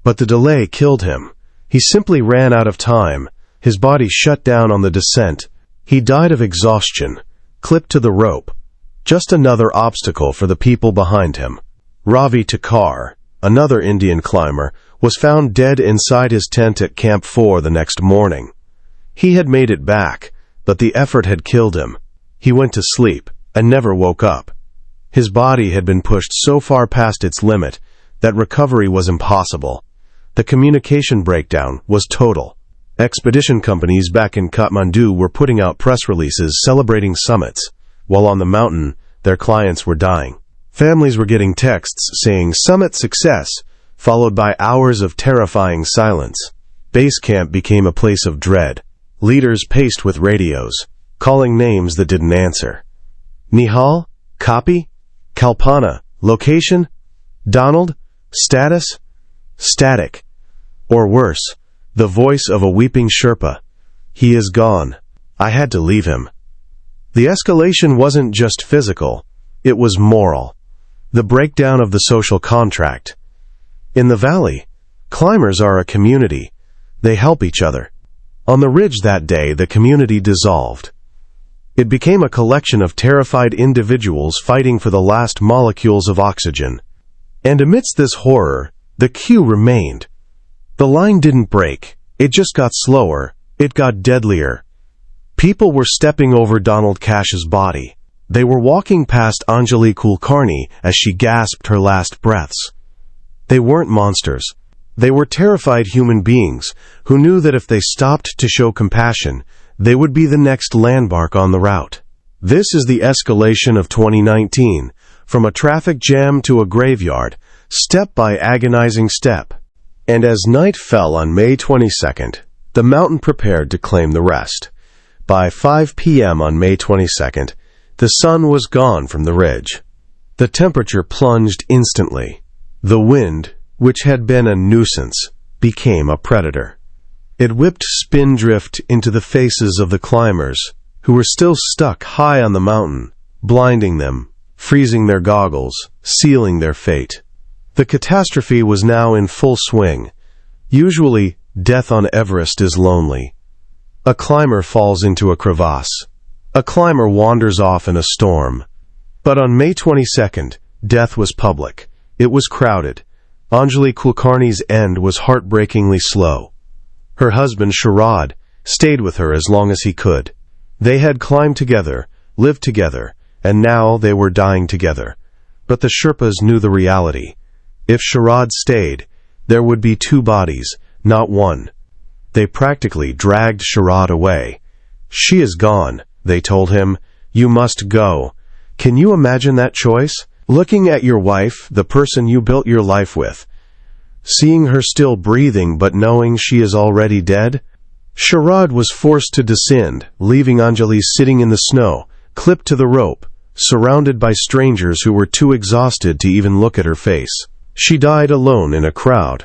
But the delay killed him. He simply ran out of time. His body shut down on the descent. He died of exhaustion, clipped to the rope. Just another obstacle for the people behind him. Ravi Takar, another Indian climber, was found dead inside his tent at Camp 4 the next morning. He had made it back, but the effort had killed him. He went to sleep and never woke up. His body had been pushed so far past its limit that recovery was impossible. The communication breakdown was total. Expedition companies back in Kathmandu were putting out press releases celebrating summits, while on the mountain, their clients were dying. Families were getting texts saying "summit success," followed by hours of terrifying silence. Base camp became a place of dread. Leaders paced with radios, calling names that didn't answer. Nihal? Copy? Kalpana? Location? Donald? Status? Static. Or worse, the voice of a weeping Sherpa. "He is gone. I had to leave him." The escalation wasn't just physical, it was moral. The breakdown of the social contract. In the valley, climbers are a community. They help each other. On the ridge that day, the community dissolved. It became a collection of terrified individuals fighting for the last molecules of oxygen. And amidst this horror, the queue remained. The line didn't break. It just got slower. It got deadlier. People were stepping over Donald Cash's body. They were walking past Anjali Kulkarni as she gasped her last breaths. They weren't monsters. They were terrified human beings who knew that if they stopped to show compassion, they would be the next landmark on the route. This is the escalation of 2019, from a traffic jam to a graveyard, step by agonizing step. And as night fell on May 22nd, the mountain prepared to claim the rest. By 5 p.m. on May 22nd, the sun was gone from the ridge. The temperature plunged instantly. The wind, which had been a nuisance, became a predator. It whipped spindrift into the faces of the climbers, who were still stuck high on the mountain, blinding them, freezing their goggles, sealing their fate. The catastrophe was now in full swing. Usually, death on Everest is lonely. A climber falls into a crevasse. A climber wanders off in a storm. But on May 22nd, death was public. It was crowded. Anjali Kulkarni's end was heartbreakingly slow. Her husband, Sharad, stayed with her as long as he could. They had climbed together, lived together, and now they were dying together. But the Sherpas knew the reality. If Sharad stayed, there would be 2 bodies, not 1. They practically dragged Sharad away. "She is gone," they told him. "You must go." Can you imagine that choice? Looking at your wife, the person you built your life with, seeing her still breathing but knowing she is already dead? Sharad was forced to descend, leaving Anjali sitting in the snow, clipped to the rope, surrounded by strangers who were too exhausted to even look at her face. She died alone in a crowd.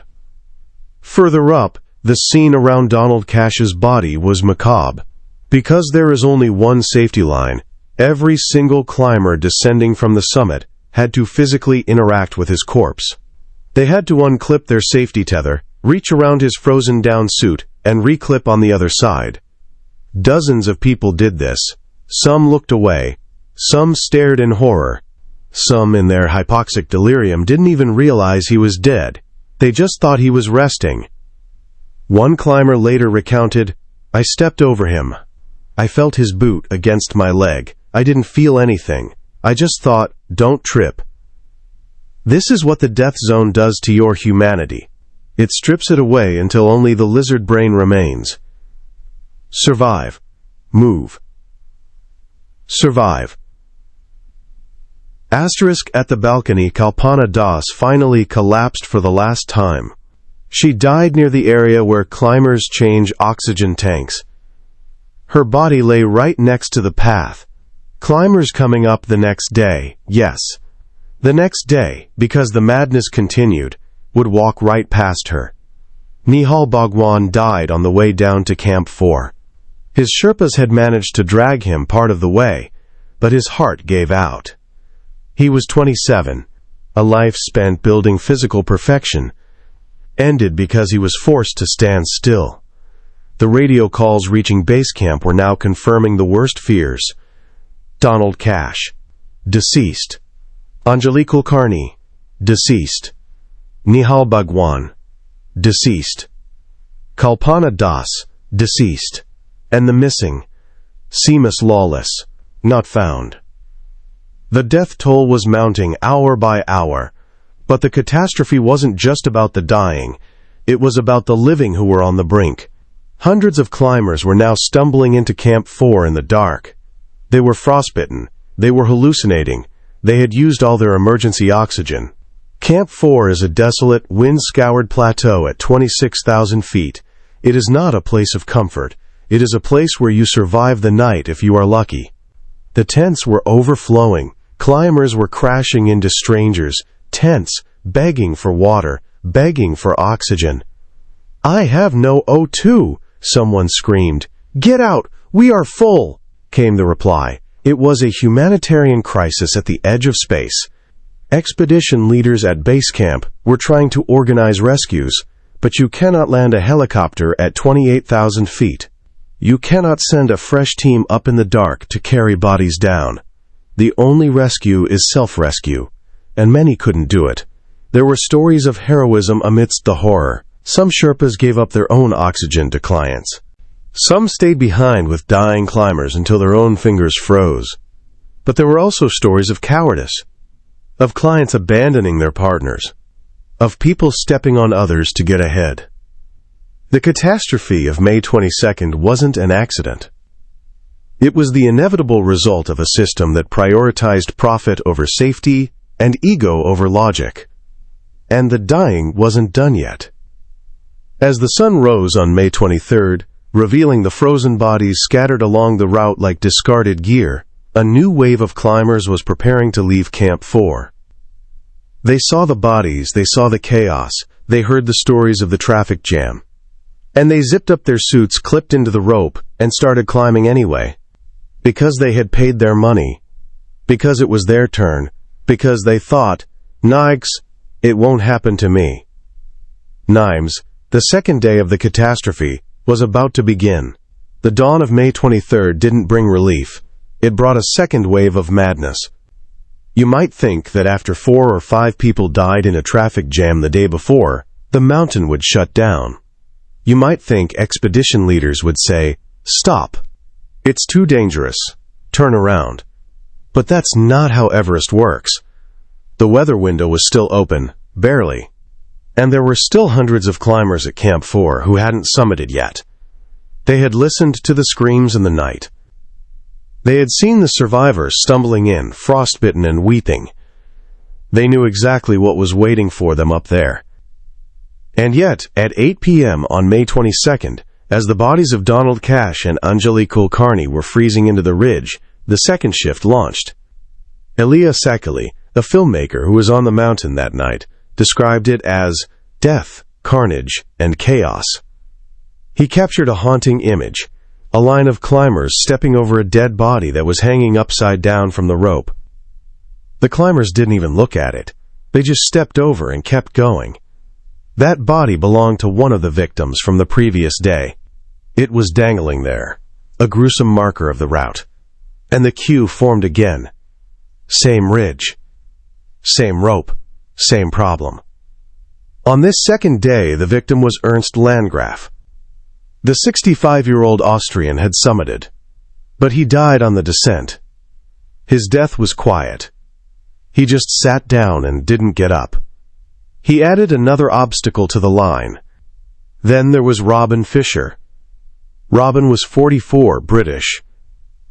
Further up, the scene around Donald Cash's body was macabre. Because there is only one safety line, every single climber descending from the summit had to physically interact with his corpse. They had to unclip their safety tether, reach around his frozen-down suit, and reclip on the other side. Dozens of people did this. Some looked away. Some stared in horror. Some, in their hypoxic delirium, didn't even realize he was dead. They just thought he was resting. One climber later recounted, "I stepped over him. I felt his boot against my leg. I didn't feel anything. I just thought, don't trip." This is what the death zone does to your humanity. It strips it away until only the lizard brain remains. Survive. Move. Survive. Asterisk at the balcony. Kalpana Das finally collapsed for the last time. She died near the area where climbers change oxygen tanks. Her body lay right next to the path. Climbers coming up the next day, yes, the next day, because the madness continued, would walk right past her. Nihal Bhagwan died on the way down to Camp 4. His Sherpas had managed to drag him part of the way, but his heart gave out. He was 27. A life spent building physical perfection ended because he was forced to stand still. The radio calls reaching base camp were now confirming the worst fears. Donald Cash, deceased. Anjali Kulkarni, deceased. Nihal Bhagwan, deceased. Kalpana Das, deceased. And the missing, Seamus Lawless, not found. The death toll was mounting hour by hour, but the catastrophe wasn't just about the dying, it was about the living who were on the brink. Hundreds of climbers were now stumbling into Camp 4 in the dark. They were frostbitten, they were hallucinating, they had used all their emergency oxygen. Camp 4 is a desolate, wind-scoured plateau at 26,000 feet. It is not a place of comfort. It is a place where you survive the night if you are lucky. The tents were overflowing. Climbers were crashing into strangers' tents, begging for water, begging for oxygen. "I have no O2, someone screamed. "Get out! We are full!" came the reply. It was a humanitarian crisis at the edge of space. Expedition leaders at base camp were trying to organize rescues, but you cannot land a helicopter at 28,000 feet. You cannot send a fresh team up in the dark to carry bodies down. The only rescue is self-rescue, and many couldn't do it. There were stories of heroism amidst the horror. Some Sherpas gave up their own oxygen to clients. Some stayed behind with dying climbers until their own fingers froze. But there were also stories of cowardice, of clients abandoning their partners, of people stepping on others to get ahead. The catastrophe of May 22nd wasn't an accident. It was the inevitable result of a system that prioritized profit over safety and ego over logic. And the dying wasn't done yet. As the sun rose on May 23rd, revealing the frozen bodies scattered along the route like discarded gear, a new wave of climbers was preparing to leave Camp 4. They saw the bodies, they saw the chaos, they heard the stories of the traffic jam. And they zipped up their suits, clipped into the rope, and started climbing anyway. Because they had paid their money. Because it was their turn. Because they thought, "Nikes, it won't happen to me." Nimes, the second day of the catastrophe, was about to begin. The dawn of May 23rd didn't bring relief. It brought a second wave of madness. You might think that after 4 or 5 people died in a traffic jam the day before, the mountain would shut down. You might think expedition leaders would say, "Stop. It's too dangerous. Turn around." But that's not how Everest works. The weather window was still open, barely. And there were still hundreds of climbers at Camp 4 who hadn't summited yet. They had listened to the screams in the night. They had seen the survivors stumbling in, frostbitten and weeping. They knew exactly what was waiting for them up there. And yet, at 8 p.m. on May 22nd, as the bodies of Donald Cash and Anjali Kulkarni were freezing into the ridge, the second shift launched. Elia Sakali, a filmmaker who was on the mountain that night, described it as death carnage, and chaos. He captured a haunting image, a line of climbers stepping over a dead body that was hanging upside down from the rope. The climbers didn't even look at it. They just stepped over and kept going. That body belonged to one of the victims from the previous day. It was dangling there, a gruesome marker of the route. And the queue formed again. Same ridge. Same rope. Same problem. On this second day, the victim was Ernst Landgraf. The 65-year-old Austrian had summited, but he died on the descent. His death was quiet. He just sat down and didn't get up. He added another obstacle to the line. Then there was Robin Fisher. Robin was 44, British.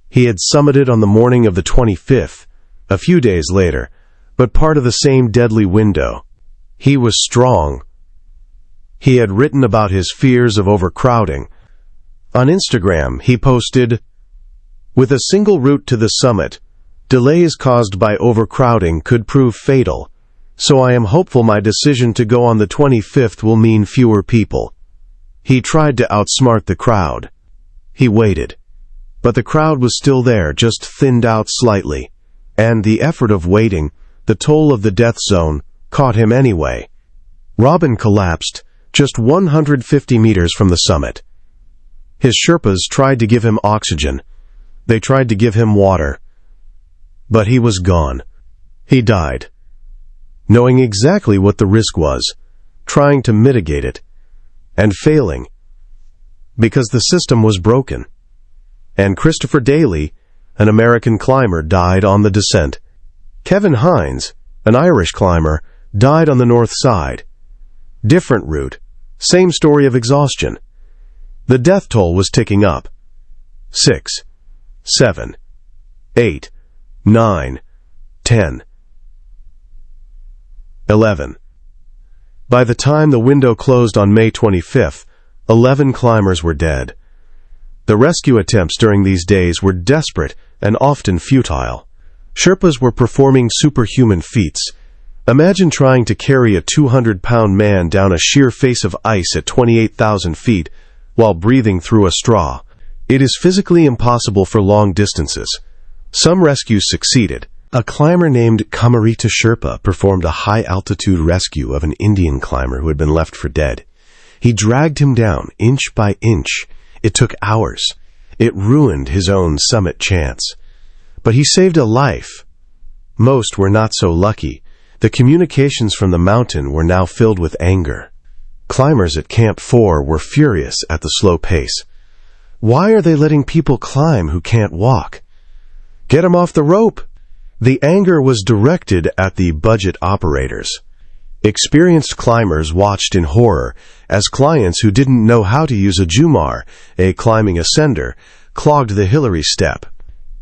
He had summited on the morning of the 25th, a few days later, but part of the same deadly window. He was strong. He had written about his fears of overcrowding. On Instagram, he posted, "With a single route to the summit, delays caused by overcrowding could prove fatal, so I am hopeful my decision to go on the 25th will mean fewer people." He tried to outsmart the crowd. He waited. But the crowd was still there, just thinned out slightly. And the effort of waiting, the toll of the death zone, caught him anyway. Robin collapsed just 150 meters from the summit. His Sherpas tried to give him oxygen. They tried to give him water. But he was gone. He died, knowing exactly what the risk was, trying to mitigate it, and failing, because the system was broken. And Christopher Daly, an American climber, died on the descent. Kevin Hines, an Irish climber, died on the north side. Different route, same story of exhaustion. The death toll was ticking up. 6, 7, 8, 9, 10, 11. By the time the window closed on May 25th, 11 climbers were dead. The rescue attempts during these days were desperate and often futile. Sherpas were performing superhuman feats. Imagine trying to carry a 200-pound man down a sheer face of ice at 28,000 feet while breathing through a straw. It is physically impossible for long distances. Some rescues succeeded. A climber named Kamarita Sherpa performed a high-altitude rescue of an Indian climber who had been left for dead. He dragged him down inch by inch. It took hours. It ruined his own summit chance. But he saved a life. Most were not so lucky. The communications from the mountain were now filled with anger. Climbers at Camp 4 were furious at the slow pace. Why are they letting people climb who can't walk? Get 'em off the rope! The anger was directed at the budget operators. Experienced climbers watched in horror as clients who didn't know how to use a Jumar, a climbing ascender, clogged the Hillary step.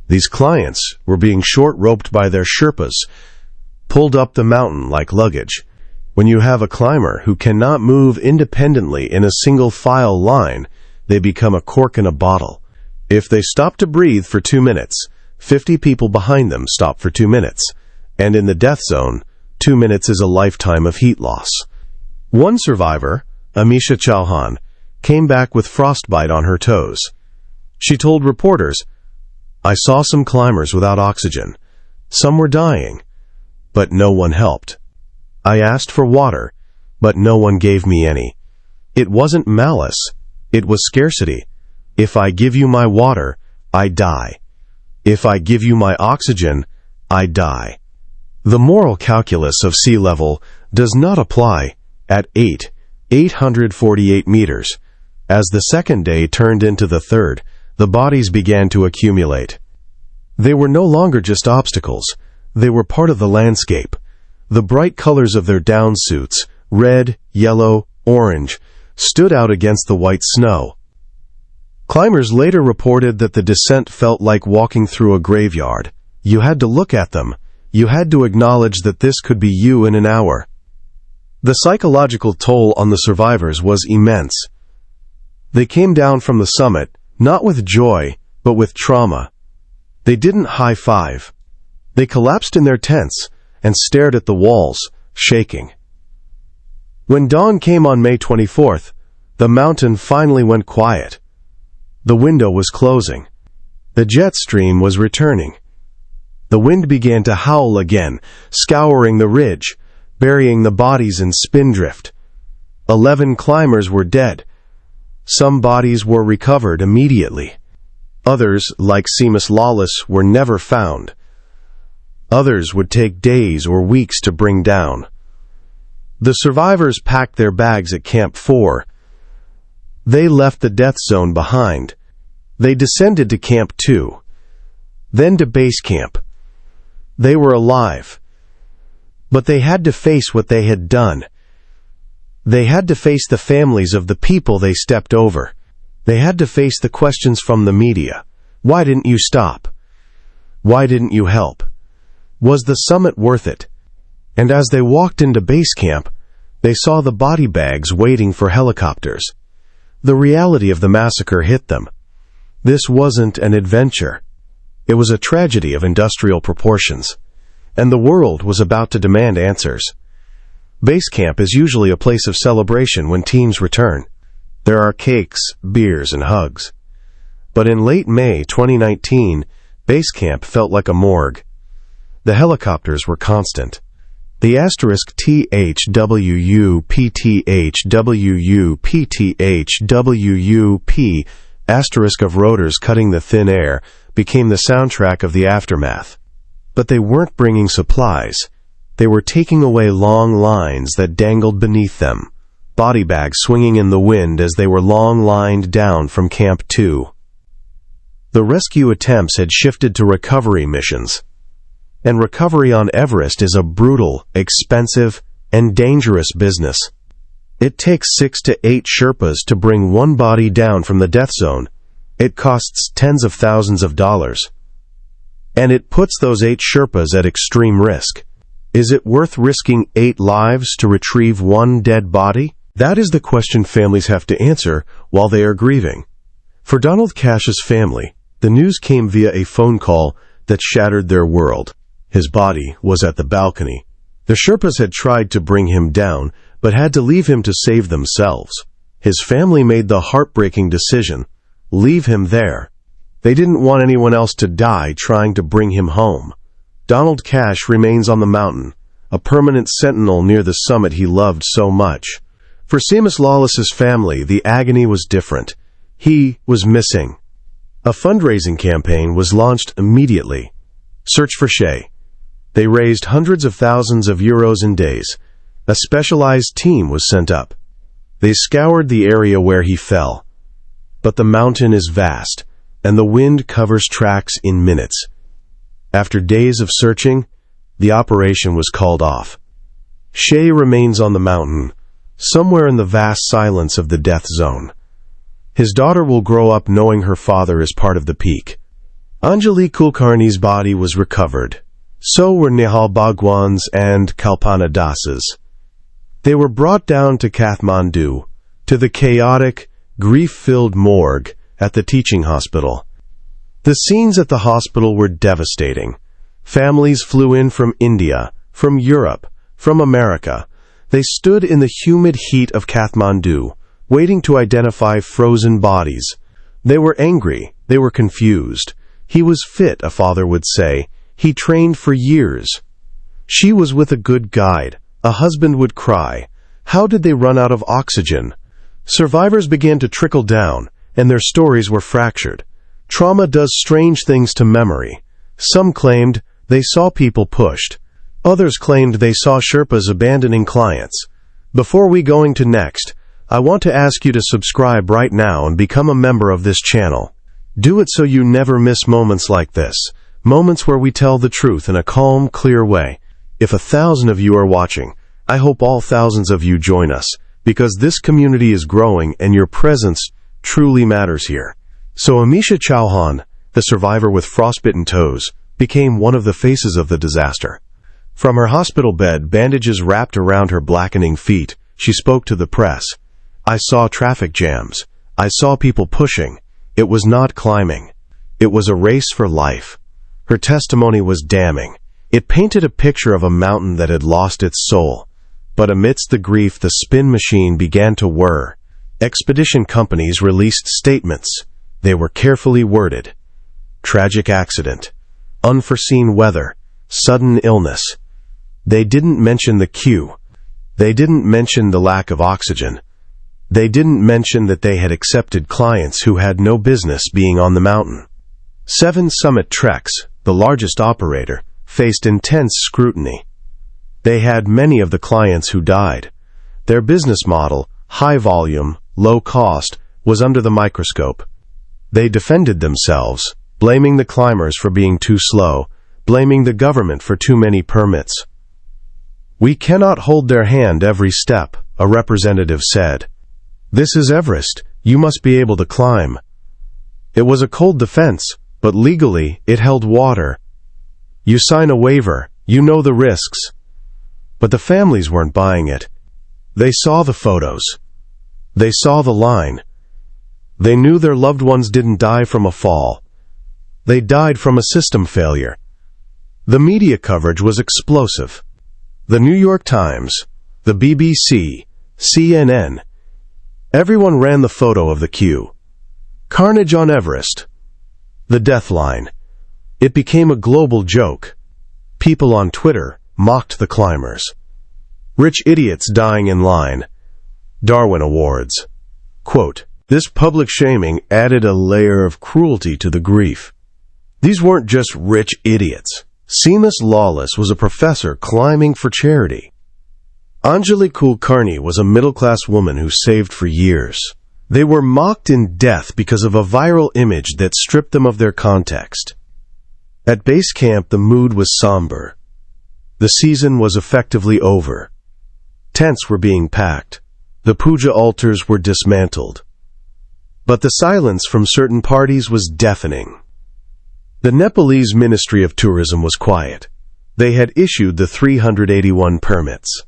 These clients were being short-roped by their Sherpas, pulled up the mountain like luggage. When you have a climber who cannot move independently in a single file line, they become a cork in a bottle. If they stop to breathe for 2 minutes, 50 people behind them stop for 2 minutes. And in the death zone, 2 minutes is a lifetime of heat loss. One survivor, Amisha Chauhan, came back with frostbite on her toes. She told reporters, "I saw some climbers without oxygen. Some were dying, but no one helped. I asked for water, but no one gave me any. It wasn't malice, it was scarcity. If I give you my water, I die. If I give you my oxygen, I die." The moral calculus of sea level does not apply at 848 meters. As the second day turned into the third, the bodies began to accumulate. They were no longer just obstacles. They were part of the landscape. The bright colors of their down suits, red, yellow, orange, stood out against the white snow. Climbers later reported that the descent felt like walking through a graveyard. You had to look at them. You had to acknowledge that this could be you in an hour. The psychological toll on the survivors was immense. They came down from the summit, not with joy, but with trauma. They didn't high-five. They collapsed in their tents and stared at the walls, shaking. When dawn came on May 24th, the mountain finally went quiet. The window was closing. The jet stream was returning. The wind began to howl again, scouring the ridge, burying the bodies in spindrift. 11 climbers were dead. Some bodies were recovered immediately. Others, like Seamus Lawless, were never found. Others would take days or weeks to bring down. The survivors packed their bags at Camp 4. They left the death zone behind. They descended to Camp 2, then to Base Camp. They were alive. But they had to face what they had done. They had to face the families of the people they stepped over. They had to face the questions from the media. Why didn't you stop? Why didn't you help? Was the summit worth it? And as they walked into base camp, they saw the body bags waiting for helicopters. The reality of the massacre hit them. This wasn't an adventure. It was a tragedy of industrial proportions. And the world was about to demand answers. Base camp is usually a place of celebration when teams return. There are cakes, beers, and hugs. But in late May 2019, base camp felt like a morgue. The helicopters were constant. The asterisk THWU PTHWU PTHWUP asterisk of rotors cutting the thin air became the soundtrack of the aftermath. But they weren't bringing supplies. They were taking away long lines that dangled beneath them, body bags swinging in the wind as they were long-lined down from Camp 2. The rescue attempts had shifted to recovery missions. And recovery on Everest is a brutal, expensive, and dangerous business. It takes 6 to 8 Sherpas to bring one body down from the death zone. It costs tens of thousands of dollars. And it puts those 8 Sherpas at extreme risk. Is it worth risking 8 lives to retrieve one dead body? That is the question families have to answer while they are grieving. For Donald Cash's family, the news came via a phone call that shattered their world. His body was at the balcony. The Sherpas had tried to bring him down, but had to leave him to save themselves. His family made the heartbreaking decision: leave him there. They didn't want anyone else to die trying to bring him home. Donald Cash remains on the mountain, a permanent sentinel near the summit he loved so much. For Seamus Lawless's family, the agony was different. He was missing. A fundraising campaign was launched immediately. Search for Shay. They raised hundreds of thousands of euros in days. A specialized team was sent up. They scoured the area where he fell. But the mountain is vast, and the wind covers tracks in minutes. After days of searching, the operation was called off. Shay remains on the mountain, somewhere in the vast silence of the death zone. His daughter will grow up knowing her father is part of the peak. Anjali Kulkarni's body was recovered. So were Nihal Bhagwan's and Kalpana Das's. They were brought down to Kathmandu, to the chaotic, grief-filled morgue at the teaching hospital. The scenes at the hospital were devastating. Families flew in from India, from Europe, from America. They stood in the humid heat of Kathmandu, waiting to identify frozen bodies. They were angry. They were confused. He was fit, a father would say. He trained for years. She was with a good guide. A husband would cry. How did they run out of oxygen? Survivors began to trickle down, and their stories were fractured. Trauma does strange things to memory. Some claimed they saw people pushed. Others claimed they saw Sherpas abandoning clients. Before we going to next, I want to ask you to subscribe right now and become a member of this channel. Do it so you never miss moments like this. Moments where we tell the truth in a calm, clear way. If 1,000 of you are watching, I hope all thousands of you join us, because this community is growing and your presence truly matters here. So Amisha Chauhan, the survivor with frostbitten toes, became one of the faces of the disaster. From her hospital bed, bandages wrapped around her blackening feet, she spoke to the press. I saw traffic jams. I saw people pushing. It was not climbing. It was a race for life. Her testimony was damning. It painted a picture of a mountain that had lost its soul. But amidst the grief, the spin machine began to whir. Expedition companies released statements. They were carefully worded. Tragic accident. Unforeseen weather. Sudden illness. They didn't mention the queue. They didn't mention the lack of oxygen. They didn't mention that they had accepted clients who had no business being on the mountain. 7 Summit Treks, the largest operator, faced intense scrutiny. They had many of the clients who died. Their business model, high volume, low cost, was under the microscope. They defended themselves, blaming the climbers for being too slow, blaming the government for too many permits. "We cannot hold their hand every step," a representative said. "This is Everest. You must be able to climb." It was a cold defense, but legally it held water. You sign a waiver, you know the risks. But the families weren't buying it. They saw the photos. They saw the line. They knew their loved ones didn't die from a fall. They died from a system failure. The media coverage was explosive. The New York Times, the BBC, CNN. Everyone ran the photo of the queue. Carnage on Everest. The death line. It became a global joke. People on Twitter mocked the climbers. Rich idiots dying in line. Darwin Awards. Quote, "This public shaming added a layer of cruelty to the grief. These weren't just rich idiots. Seamus Lawless was a professor climbing for charity. Anjali Kulkarni was a middle-class woman who saved for years. They were mocked in death because of a viral image that stripped them of their context. At base camp, the mood was somber. The season was effectively over. Tents were being packed. The puja altars were dismantled. But the silence from certain parties was deafening. The Nepalese Ministry of Tourism was quiet. They had issued the 381 permits.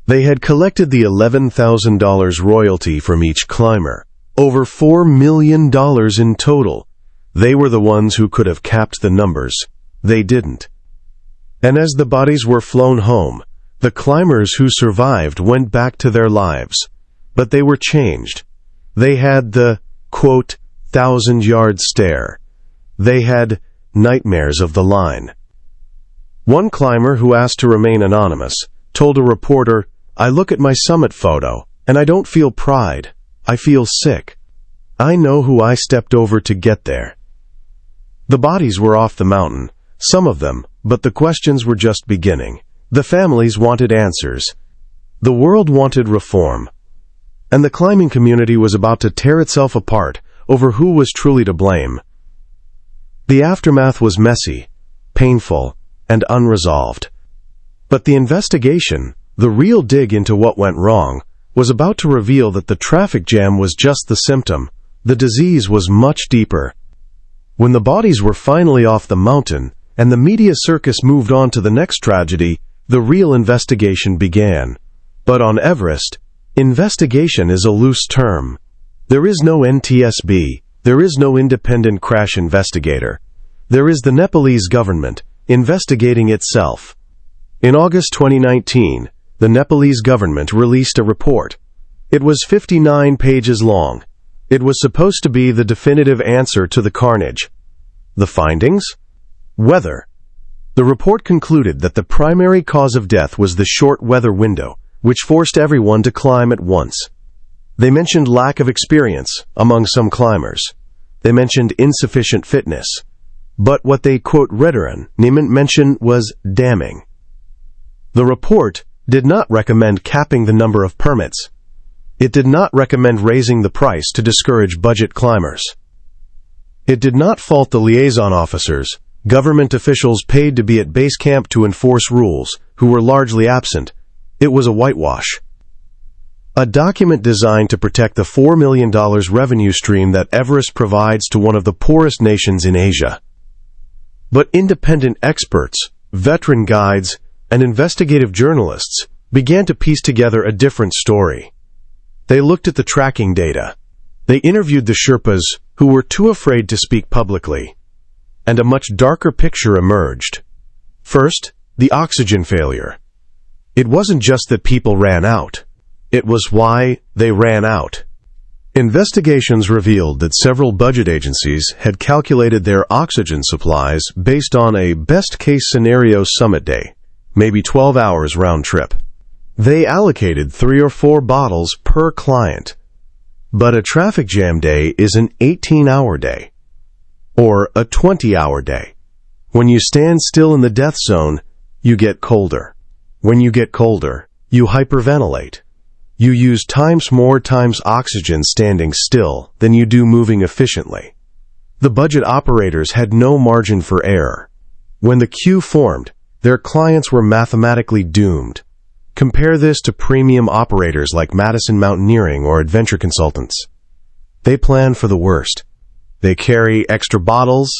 They had collected the $11,000 royalty from each climber, over $4 million in total. They were the ones who could have capped the numbers. They didn't. And as the bodies were flown home, the climbers who survived went back to their lives. But they were changed. They had the, quote, 1,000-yard stare. They had nightmares of the line. One climber who asked to remain anonymous told a reporter, "I look at my summit photo, and I don't feel pride. I feel sick. I know who I stepped over to get there." The bodies were off the mountain, some of them, but the questions were just beginning. The families wanted answers. The world wanted reform. And the climbing community was about to tear itself apart over who was truly to blame. The aftermath was messy, painful, and unresolved. But the investigation, the real dig into what went wrong, was about to reveal that the traffic jam was just the symptom. The disease was much deeper. When the bodies were finally off the mountain, and the media circus moved on to the next tragedy, the real investigation began. But on Everest, investigation is a loose term. There is no NTSB. There is no independent crash investigator. There is the Nepalese government, investigating itself. In August 2019, the Nepalese government released a report. It was 59 pages long. It was supposed to be the definitive answer to the carnage. The findings? Weather. The report concluded that the primary cause of death was the short weather window, which forced everyone to climb at once. They mentioned lack of experience among some climbers. They mentioned insufficient fitness. But what they, quote, mentioned was damning. The report did not recommend capping the number of permits. It did not recommend raising the price to discourage budget climbers. It did not fault the liaison officers, government officials paid to be at base camp to enforce rules, who were largely absent. It was a whitewash. A document designed to protect the $4 million revenue stream that Everest provides to one of the poorest nations in Asia. But independent experts, veteran guides, and investigative journalists began to piece together a different story. They looked at the tracking data. They interviewed the Sherpas, who were too afraid to speak publicly. And a much darker picture emerged. First, the oxygen failure. It wasn't just that people ran out. It was why they ran out. Investigations revealed that several budget agencies had calculated their oxygen supplies based on a best-case scenario summit day, maybe 12 hours round trip. They allocated 3 or 4 bottles per client. But a traffic jam day is an 18-hour day, or a 20-hour day. When you stand still in the death zone, you get colder. When you get colder, you hyperventilate. You use more times oxygen standing still than you do moving efficiently. The budget operators had no margin for error. When the queue formed, their clients were mathematically doomed. Compare this to premium operators like Madison Mountaineering or Adventure Consultants. They plan for the worst. They carry extra bottles.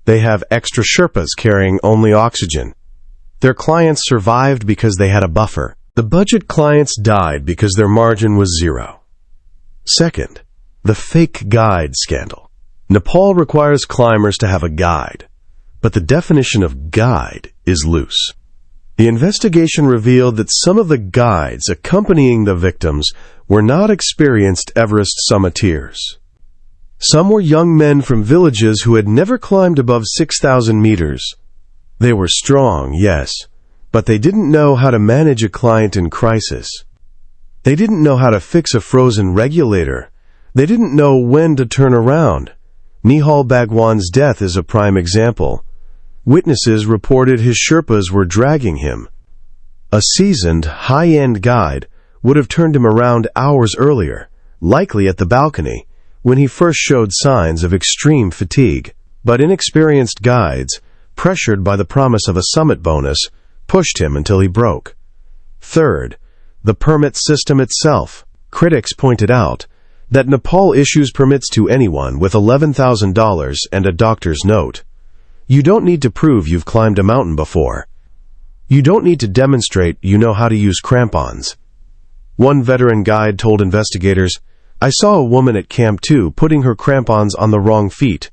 They have extra Sherpas carrying only oxygen. Their clients survived because they had a buffer. The budget clients died because their margin was zero. Second, the fake guide scandal. Nepal requires climbers to have a guide, but the definition of guide is loose. The investigation revealed that some of the guides accompanying the victims were not experienced Everest summiteers. Some were young men from villages who had never climbed above 6,000 meters. They were strong, yes, but they didn't know how to manage a client in crisis. They didn't know how to fix a frozen regulator. They didn't know when to turn around. Nihal Bhagwan's death is a prime example. Witnesses reported his Sherpas were dragging him. A seasoned, high-end guide would have turned him around hours earlier, likely at the balcony, when he first showed signs of extreme fatigue. But inexperienced guides, pressured by the promise of a summit bonus, pushed him until he broke. Third, the permit system itself. Critics pointed out that Nepal issues permits to anyone with $11,000 and a doctor's note. You don't need to prove you've climbed a mountain before. You don't need to demonstrate you know how to use crampons. One veteran guide told investigators, "I saw a woman at Camp 2 putting her crampons on the wrong feet.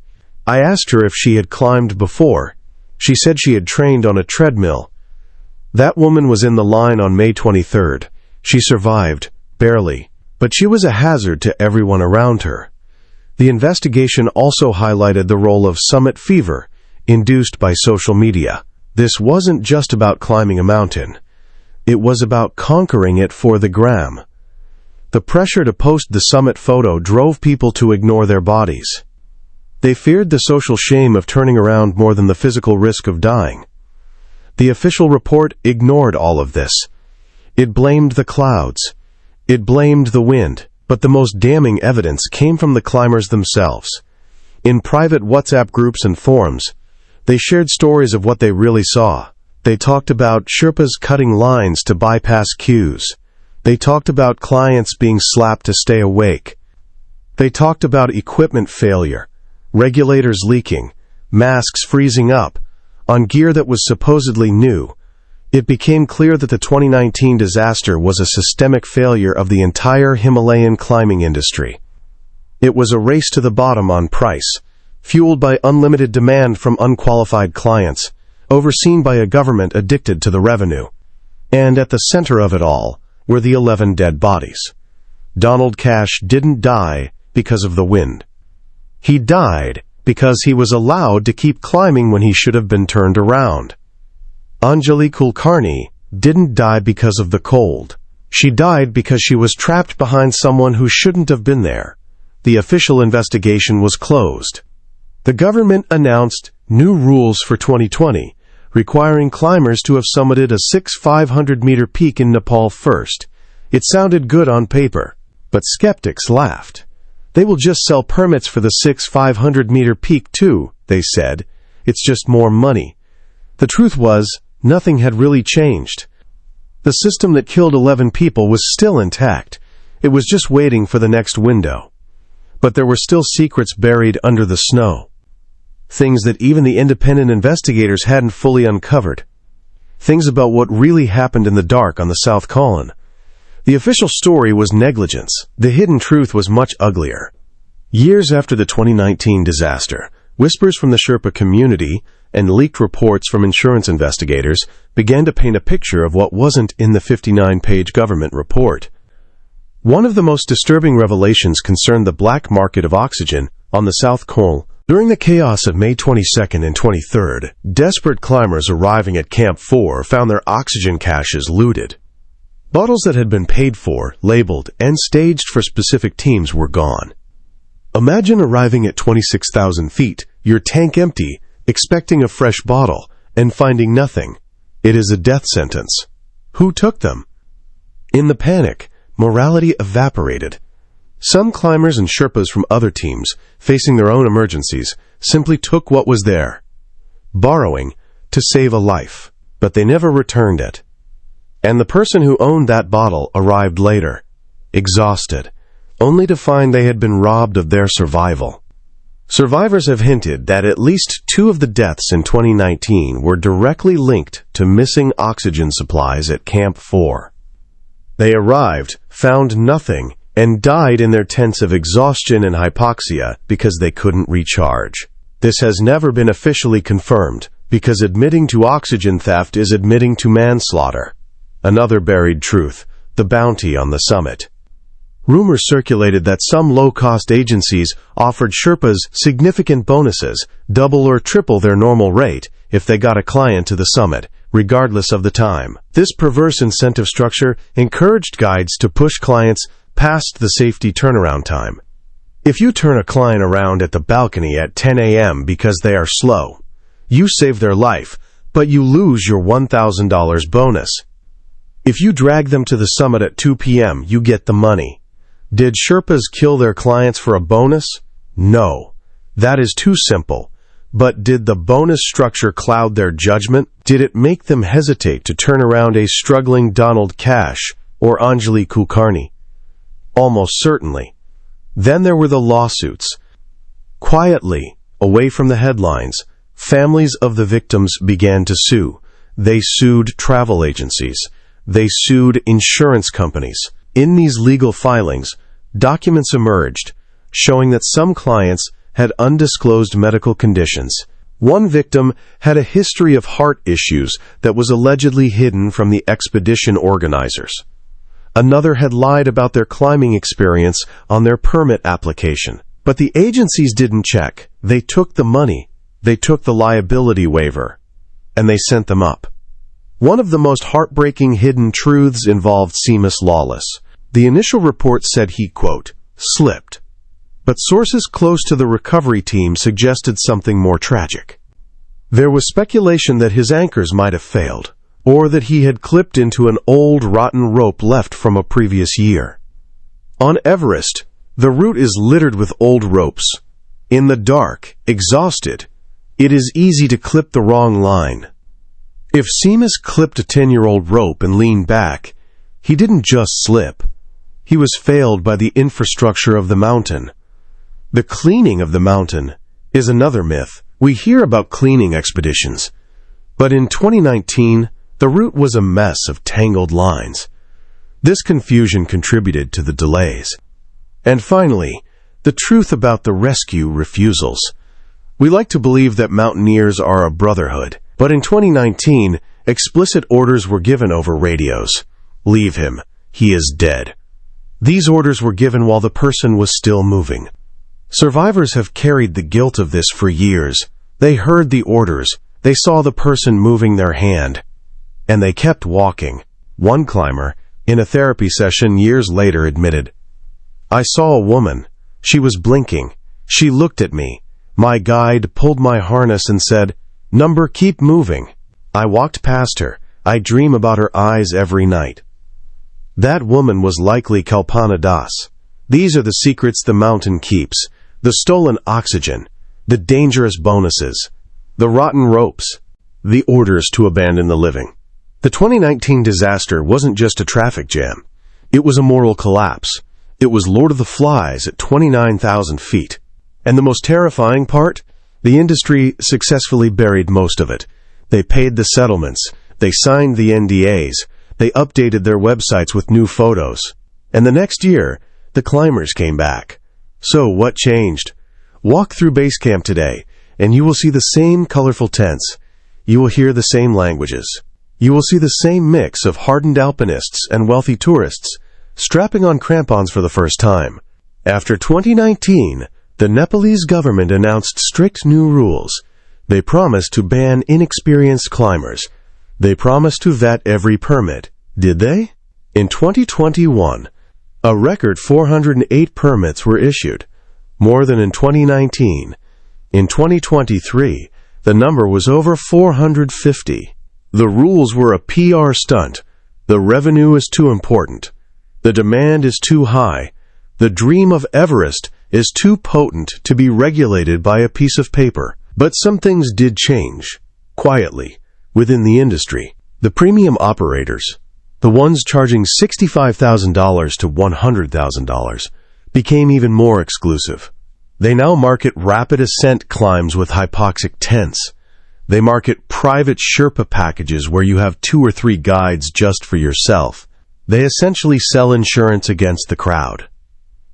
I asked her if she had climbed before. She said she had trained on a treadmill. That woman was in the line on May 23rd. She survived, barely, but she was a hazard to everyone around her." The investigation also highlighted the role of summit fever, induced by social media. This wasn't just about climbing a mountain. It was about conquering it for the gram. The pressure to post the summit photo drove people to ignore their bodies. They feared the social shame of turning around more than the physical risk of dying. The official report ignored all of this. It blamed the clouds. It blamed the wind. But the most damning evidence came from the climbers themselves. In private WhatsApp groups and forums, they shared stories of what they really saw. They talked about Sherpas cutting lines to bypass queues. They talked about clients being slapped to stay awake. They talked about equipment failure, regulators leaking, masks freezing up, on gear that was supposedly new. It became clear that the 2019 disaster was a systemic failure of the entire Himalayan climbing industry. It was a race to the bottom on price, fueled by unlimited demand from unqualified clients, overseen by a government addicted to the revenue. And at the center of it all were the 11 dead bodies. Donald Cash didn't die because of the wind. He died because he was allowed to keep climbing when he should have been turned around. Anjali Kulkarni didn't die because of the cold. She died because she was trapped behind someone who shouldn't have been there. The official investigation was closed. The government announced new rules for 2020, requiring climbers to have summited a 6,500-meter peak in Nepal first. It sounded good on paper, but skeptics laughed. They will just sell permits for the 6,500-meter peak too, they said. It's just more money. The truth was, nothing had really changed. The system that killed 11 people was still intact. It was just waiting for the next window. But there were still secrets buried under the snow. Things that even the independent investigators hadn't fully uncovered. Things about what really happened in the dark on the South Column. The official story was negligence. The hidden truth was much uglier. Years after the 2019 disaster, whispers from the Sherpa community, and leaked reports from insurance investigators began to paint a picture of what wasn't in the 59-page government report. One of the most disturbing revelations concerned the black market of oxygen on the South Col. During the chaos of May 22nd and 23rd, desperate climbers arriving at Camp 4 found their oxygen caches looted. Bottles that had been paid for, labeled, and staged for specific teams were gone. Imagine arriving at 26,000 feet, your tank empty, expecting a fresh bottle, and finding nothing. It is a death sentence. Who took them? In the panic, morality evaporated. Some climbers and Sherpas from other teams, facing their own emergencies, simply took what was there, borrowing to save a life, but they never returned it. And the person who owned that bottle arrived later, exhausted, only to find they had been robbed of their survival. Survivors have hinted that at least 2 of the deaths in 2019 were directly linked to missing oxygen supplies at Camp 4. They arrived, found nothing, and died in their tents of exhaustion and hypoxia because they couldn't recharge. This has never been officially confirmed, because admitting to oxygen theft is admitting to manslaughter. Another buried truth, the bounty on the summit. Rumors circulated that some low-cost agencies offered Sherpas significant bonuses, double or triple their normal rate, if they got a client to the summit, regardless of the time. This perverse incentive structure encouraged guides to push clients past the safety turnaround time. If you turn a client around at the balcony at 10 a.m. because they are slow, you save their life, but you lose your $1,000 bonus. If you drag them to the summit at 2 p.m., you get the money. Did Sherpas kill their clients for a bonus? No. That is too simple. But did the bonus structure cloud their judgment? Did it make them hesitate to turn around a struggling Donald Cash or Anjali Kulkarni? Almost certainly. Then there were the lawsuits. Quietly, away from the headlines, families of the victims began to sue. They sued travel agencies. They sued insurance companies. In these legal filings, documents emerged showing that some clients had undisclosed medical conditions. One victim had a history of heart issues that was allegedly hidden from the expedition organizers. Another had lied about their climbing experience on their permit application. But the agencies didn't check. They took the money. They took the liability waiver. And they sent them up. One of the most heartbreaking hidden truths involved Seamus Lawless. The initial report said he, quote, slipped. But sources close to the recovery team suggested something more tragic. There was speculation that his anchors might have failed, or that he had clipped into an old rotten rope left from a previous year. On Everest, the route is littered with old ropes. In the dark, exhausted, it is easy to clip the wrong line. If Seamus clipped a 10-year-old rope and leaned back, he didn't just slip. He was failed by the infrastructure of the mountain. The cleaning of the mountain is another myth. We hear about cleaning expeditions, but in 2019, the route was a mess of tangled lines. This confusion contributed to the delays. And finally, the truth about the rescue refusals. We like to believe that mountaineers are a brotherhood, but in 2019, explicit orders were given over radios. Leave him. He is dead. These orders were given while the person was still moving. Survivors have carried the guilt of this for years. They heard the orders. They saw the person moving their hand. And they kept walking. One climber, in a therapy session years later, admitted, I saw a woman. She was blinking. She looked at me. My guide pulled my harness and said, Number, keep moving. I walked past her. I dream about her eyes every night. That woman was likely Kalpana Das. These are the secrets the mountain keeps. The stolen oxygen. The dangerous bonuses. The rotten ropes. The orders to abandon the living. The 2019 disaster wasn't just a traffic jam. It was a moral collapse. It was Lord of the Flies at 29,000 feet. And the most terrifying part? The industry successfully buried most of it. They paid the settlements. They signed the NDAs. They updated their websites with new photos. And the next year, the climbers came back. So what changed? Walk through base camp today, and you will see the same colorful tents. You will hear the same languages. You will see the same mix of hardened alpinists and wealthy tourists strapping on crampons for the first time. After 2019, the Nepalese government announced strict new rules. They promised to ban inexperienced climbers. They promised to vet every permit. Did they? In 2021, a record 408 permits were issued, more than in 2019. In 2023, the number was over 450. The rules were a PR stunt. The revenue is too important. The demand is too high. The dream of Everest is too potent to be regulated by a piece of paper. But some things did change, quietly, within the industry. The premium operators, the ones charging $65,000 to $100,000, became even more exclusive. They now market rapid ascent climbs with hypoxic tents. They market private Sherpa packages where you have 2 or 3 guides just for yourself. They essentially sell insurance against the crowd.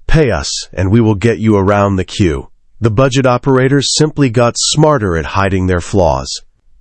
Pay us, and we will get you around the queue. The budget operators simply got smarter at hiding their flaws.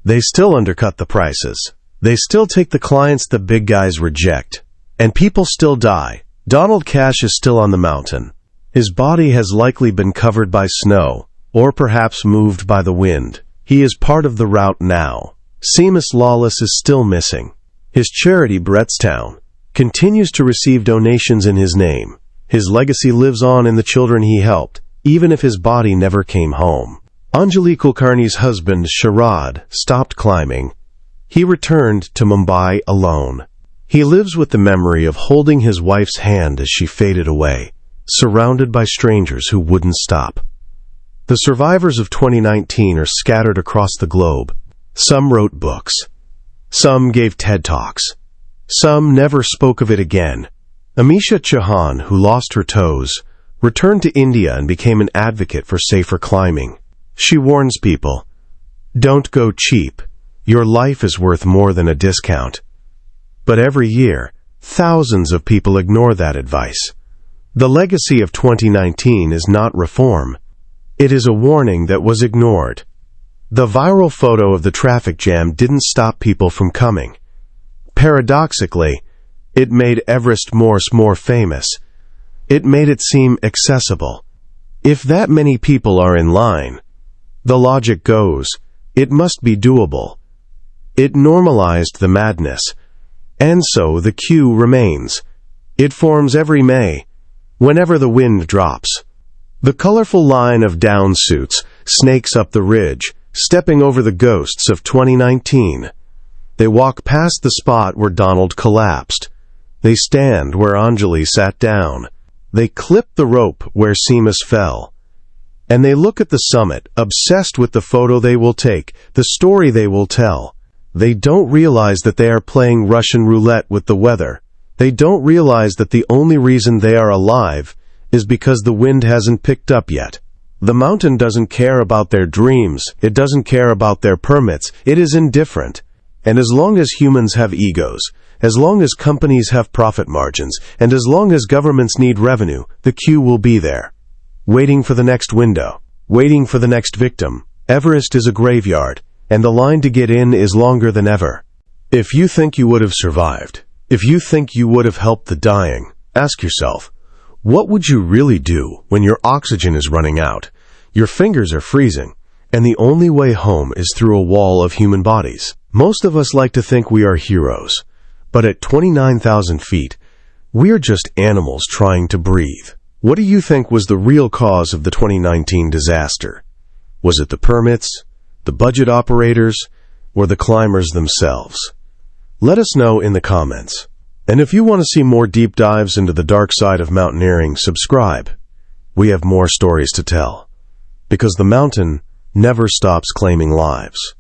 They still undercut the prices. They still take the clients the big guys reject. And people still die. Donald Cash is still on the mountain. His body has likely been covered by snow, or perhaps moved by the wind. He is part of the route now. Seamus Lawless is still missing. His charity, Brettstown, continues to receive donations in his name. His legacy lives on in the children he helped, even if his body never came home. Anjali Kulkarni's husband, Sharad, stopped climbing. He returned to Mumbai alone. He lives with the memory of holding his wife's hand as she faded away, surrounded by strangers who wouldn't stop. The survivors of 2019 are scattered across the globe. Some wrote books. Some gave TED Talks. Some never spoke of it again. Amisha Chauhan, who lost her toes, returned to India and became an advocate for safer climbing. She warns people, don't go cheap. Your life is worth more than a discount. But every year, thousands of people ignore that advice. The legacy of 2019 is not reform. It is a warning that was ignored. The viral photo of the traffic jam didn't stop people from coming. Paradoxically, it made Everest more famous. It made it seem accessible. If that many people are in line, the logic goes, it must be doable. It normalized the madness. And so the queue remains. It forms every May, whenever the wind drops. The colorful line of down suits snakes up the ridge, stepping over the ghosts of 2019. They walk past the spot where Donald collapsed. They stand where Anjali sat down. They clip the rope where Seamus fell. And they look at the summit, obsessed with the photo they will take, the story they will tell. They don't realize that they are playing Russian roulette with the weather. They don't realize that the only reason they are alive is because the wind hasn't picked up yet. The mountain doesn't care about their dreams. It doesn't care about their permits. It is indifferent. And as long as humans have egos, as long as companies have profit margins, and as long as governments need revenue, the queue will be there, waiting for the next window, waiting for the next victim. Everest is a graveyard, and the line to get in is longer than ever. If you think you would have survived, if you think you would have helped the dying, ask yourself, what would you really do when your oxygen is running out, your fingers are freezing, and the only way home is through a wall of human bodies? Most of us like to think we are heroes, but at 29,000 feet, we are just animals trying to breathe. What do you think was the real cause of the 2019 disaster? Was it the permits, the budget operators, or the climbers themselves? Let us know in the comments. And if you want to see more deep dives into the dark side of mountaineering, subscribe. We have more stories to tell. Because the mountain never stops claiming lives.